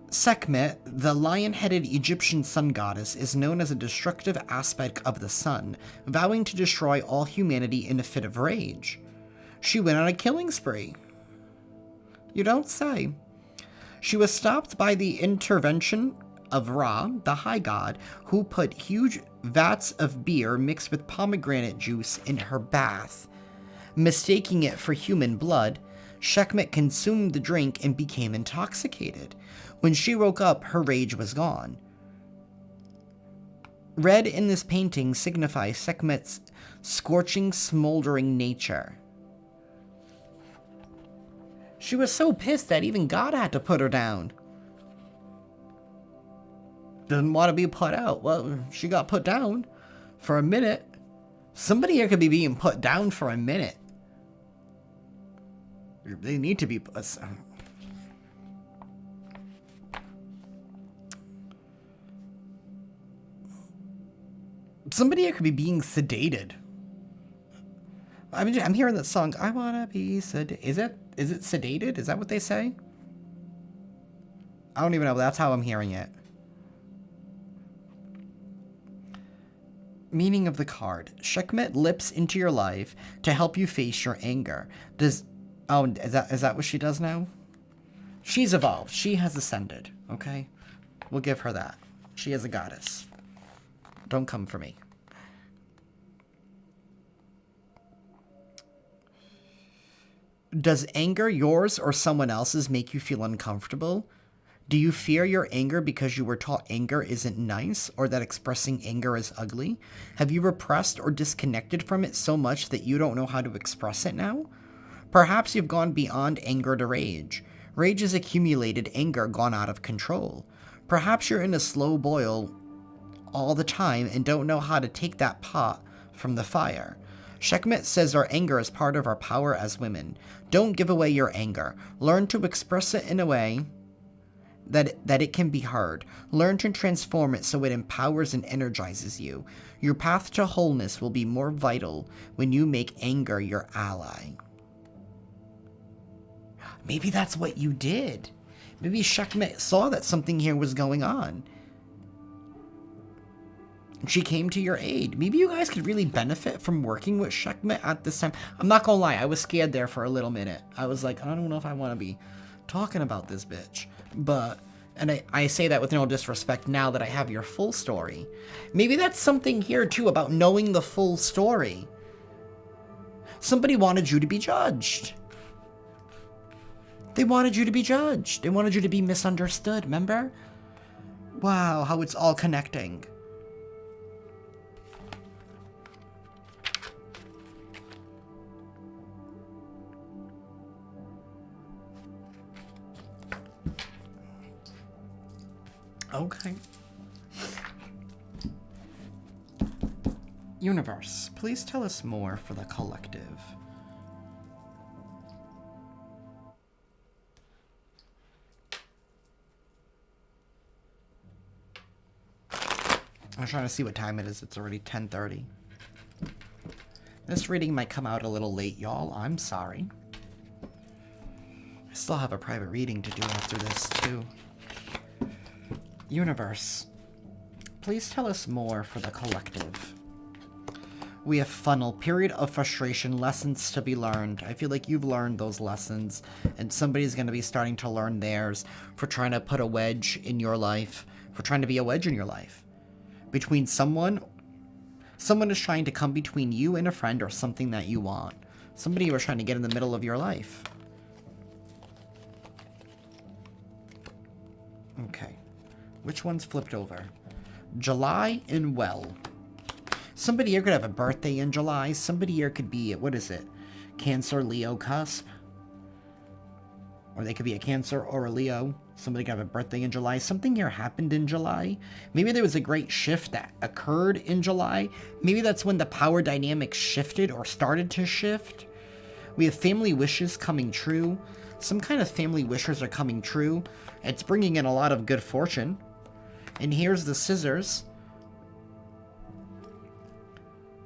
Sekhmet, the lion-headed Egyptian sun goddess, is known as a destructive aspect of the sun, vowing to destroy all humanity in a fit of rage. She went on a killing spree. You don't say. She was stopped by the intervention of Ra, the high god, who put huge vats of beer mixed with pomegranate juice in her bath. Mistaking it for human blood, Sekhmet consumed the drink and became intoxicated. When she woke up, her rage was gone. Red in this painting signifies Sekhmet's scorching, smoldering nature. She was so pissed that even God had to put her down. Didn't want to be put out. Well, she got put down for a minute. Somebody here could be being put down for a minute. They need to be... Somebody here could be being sedated. I'm hearing that song, I wanna be sedated. Is it sedated? Is that what they say? I don't even know, but that's how I'm hearing it. Meaning of the card. Sekhmet lips into your life to help you face your anger. Is that what she does now? She's evolved. She has ascended, okay? We'll give her that. She is a goddess. Don't come for me. Does anger, yours or someone else's, make you feel uncomfortable? Do you fear your anger because you were taught anger isn't nice, or that expressing anger is ugly? Have you repressed or disconnected from it so much that you don't know how to express it now? Perhaps you've gone beyond anger to rage. Rage is accumulated anger gone out of control. Perhaps you're in a slow boil all the time and don't know how to take that pot from the fire. Sekhmet says our anger is part of our power as women. Don't give away your anger. Learn to express it in a way that it can be heard. Learn to transform it so it empowers and energizes you. Your path to wholeness will be more vital when you make anger your ally. Maybe that's what you did. Maybe Sekhmet saw that something here was going on. She came to your aid. Maybe you guys could really benefit from working with Sekhmet at this time. I'm not gonna lie, I was scared there for a little minute. I was like, I don't know if I want to be talking about this bitch. But, and I say that with no disrespect now that I have your full story. Maybe that's something here too about knowing the full story. Somebody wanted you to be judged. They wanted you to be judged. They wanted you to be misunderstood, remember? Wow, how it's all connecting. Okay. Universe, please tell us more for the collective. I'm trying to see what time it is. It's already 10:30. This reading might come out a little late, y'all. I'm sorry. I still have a private reading to do after this, too. Universe, please tell us more for the collective. We have funnel, period of frustration, lessons to be learned. I feel like you've learned those lessons, and somebody's going to be starting to learn theirs for trying to put a wedge in your life, for trying to be a wedge in your life. Between someone is trying to come between you and a friend or something that you want. Somebody was trying to get in the middle of your life. Okay. Which one's flipped over? July and well. Somebody here could have a birthday in July. Somebody here could be, what is it? Cancer, Leo cusp. Or they could be a Cancer or a Leo. Somebody could have a birthday in July. Something here happened in July. Maybe there was a great shift that occurred in July. Maybe that's when the power dynamics shifted or started to shift. We have family wishes coming true. Some kind of family wishes are coming true. It's bringing in a lot of good fortune. And here's the scissors.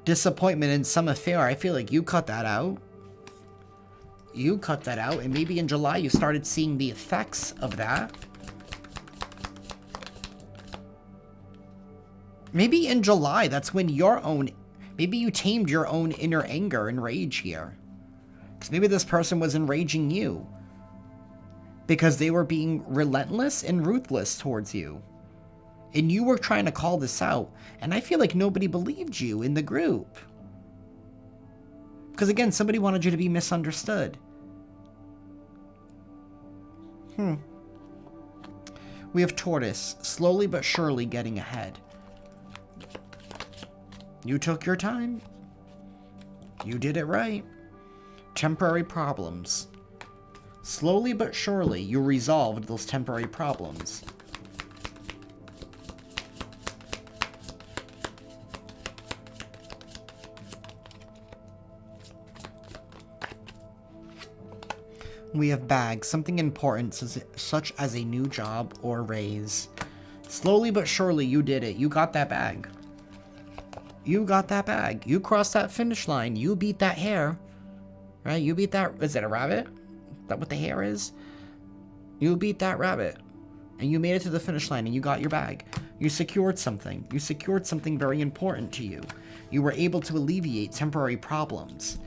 Disappointment in some affair. I feel like you cut that out. You cut that out. And maybe in July you started seeing the effects of that. Maybe in July, that's when your own... Maybe you tamed your own inner anger and rage here. Because maybe this person was enraging you. because they were being relentless and ruthless towards you. And you were trying to call this out, and I feel like nobody believed you in the group. Because again, somebody wanted you to be misunderstood. We have Tortoise, slowly but surely getting ahead. You took your time. You did it right. Temporary problems. Slowly but surely, you resolved those temporary problems. We have bags, something important, such as a new job or raise. Slowly but surely, you did it. You got that bag. You got that bag. You crossed that finish line. You beat that hare. Right? You beat that... Is it a rabbit? Is that what the hare is? You beat that rabbit. And you made it to the finish line and you got your bag. You secured something. You secured something very important to you. You were able to alleviate temporary problems.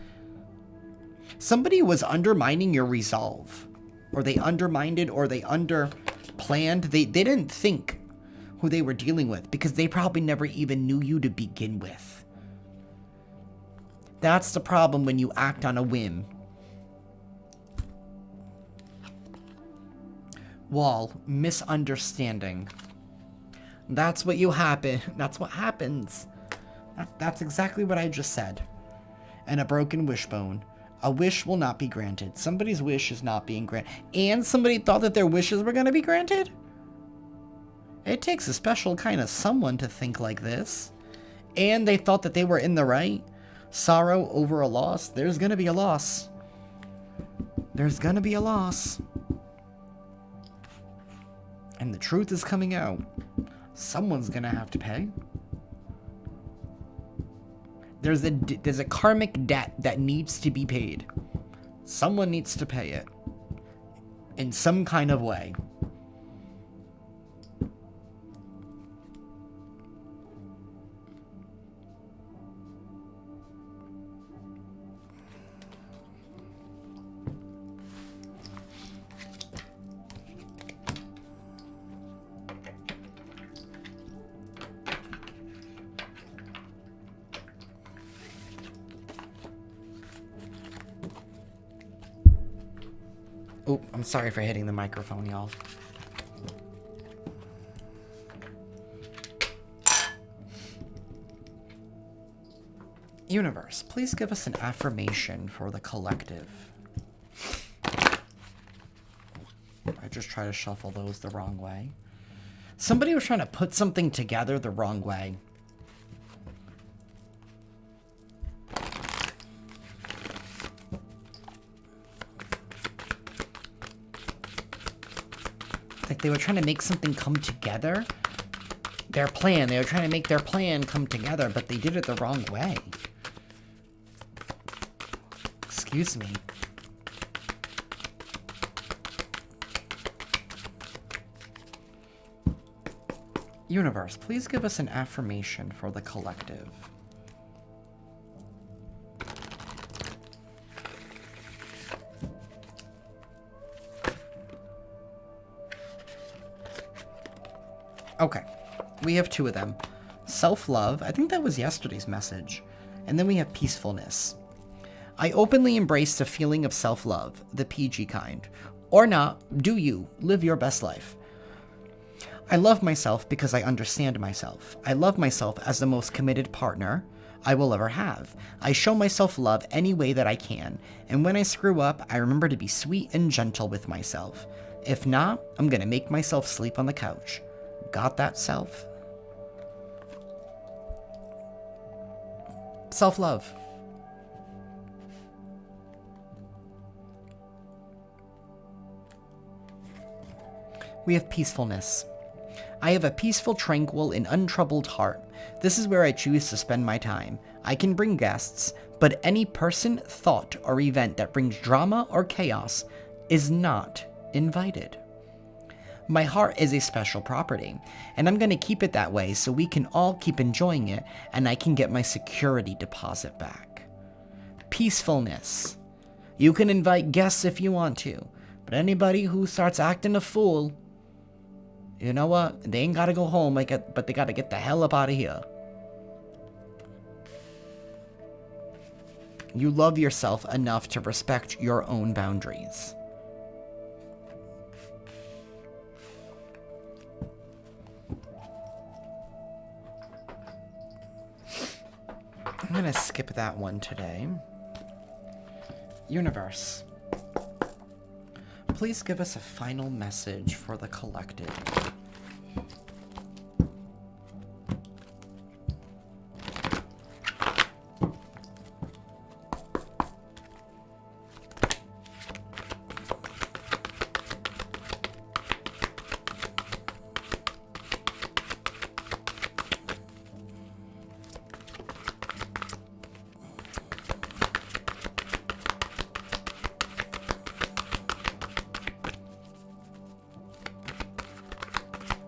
Somebody was undermining your resolve. Or they undermined it, or they underplanned. They didn't think who they were dealing with, because they probably never even knew you to begin with. That's the problem when you act on a whim. Wall, misunderstanding. That's what That's what happens. That's exactly what I just said. And a broken wishbone. A wish will not be granted. Somebody's wish is not being granted. And somebody thought that their wishes were going to be granted? It takes a special kind of someone to think like this. And they thought that they were in the right. Sorrow over a loss. There's going to be a loss. There's going to be a loss. And the truth is coming out. Someone's going to have to pay. There's a karmic debt that needs to be paid. Someone needs to pay it. In some kind of way. Oh, I'm sorry for hitting the microphone, y'all. Universe, please give us an affirmation for the collective. I just try to shuffle those the wrong way. Somebody was trying to put something together the wrong way. Like they were trying to make something come together. Their plan. They were trying to make their plan come together, but they did it the wrong way. Excuse me. Universe, please give us an affirmation for the collective. Okay, we have two of them. Self-love, I think that was yesterday's message. And then we have peacefulness. I openly embrace the feeling of self-love, the PG kind. Or not, do you, live your best life. I love myself because I understand myself. I love myself as the most committed partner I will ever have. I show myself love any way that I can, and when I screw up, I remember to be sweet and gentle with myself. If not, I'm gonna make myself sleep on the couch. Got that, self? Self-love. We have peacefulness. I have a peaceful, tranquil, and untroubled heart. This is where I choose to spend my time. I can bring guests, but any person, thought, or event that brings drama or chaos is not invited. My heart is a special property, and I'm going to keep it that way so we can all keep enjoying it and I can get my security deposit back. Peacefulness. You can invite guests if you want to, But anybody who starts acting a fool, you know what? They ain't gotta go home, but they gotta get the hell up out of here. You love yourself enough to respect your own boundaries. I'm gonna skip that one today. Universe, please give us a final message for the collective.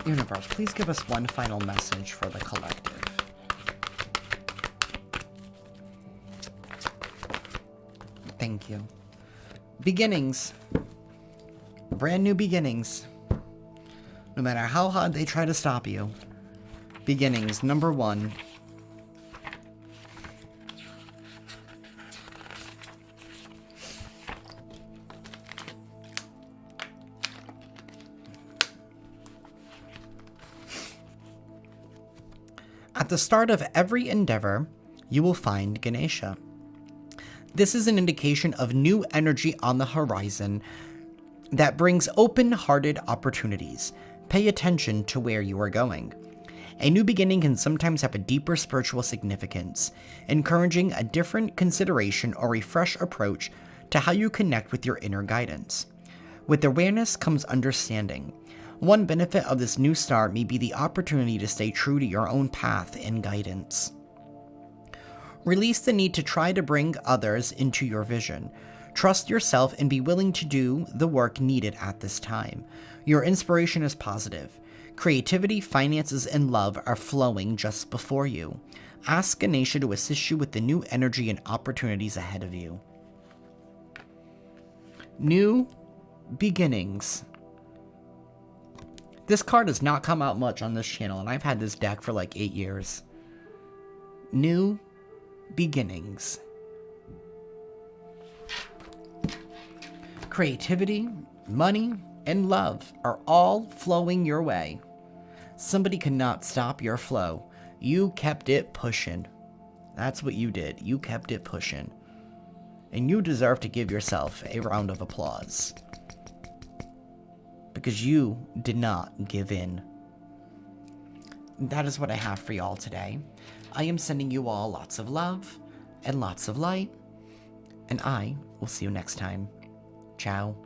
Universe, please give us one final message for the collective. Thank you. Beginnings. Brand new beginnings. No matter how hard they try to stop you. Beginnings, number 1. At the start of every endeavor, you will find Ganesha. This is an indication of new energy on the horizon that brings open-hearted opportunities. Pay attention to where you are going. A new beginning can sometimes have a deeper spiritual significance, encouraging a different consideration or a fresh approach to how you connect with your inner guidance. With awareness comes understanding. One benefit of this new start may be the opportunity to stay true to your own path and guidance. Release the need to try to bring others into your vision. Trust yourself and be willing to do the work needed at this time. Your inspiration is positive. Creativity, finances, and love are flowing just before you. Ask Ganesha to assist you with the new energy and opportunities ahead of you. New beginnings. This card does not come out much on this channel, and I've had this deck for like 8 years. New beginnings. Creativity, money, and love are all flowing your way. Somebody cannot stop your flow. You kept it pushing. That's what you did. You kept it pushing. And you deserve to give yourself a round of applause. Because you did not give in. That is what I have for y'all today. I am sending you all lots of love and lots of light. And I will see you next time. Ciao.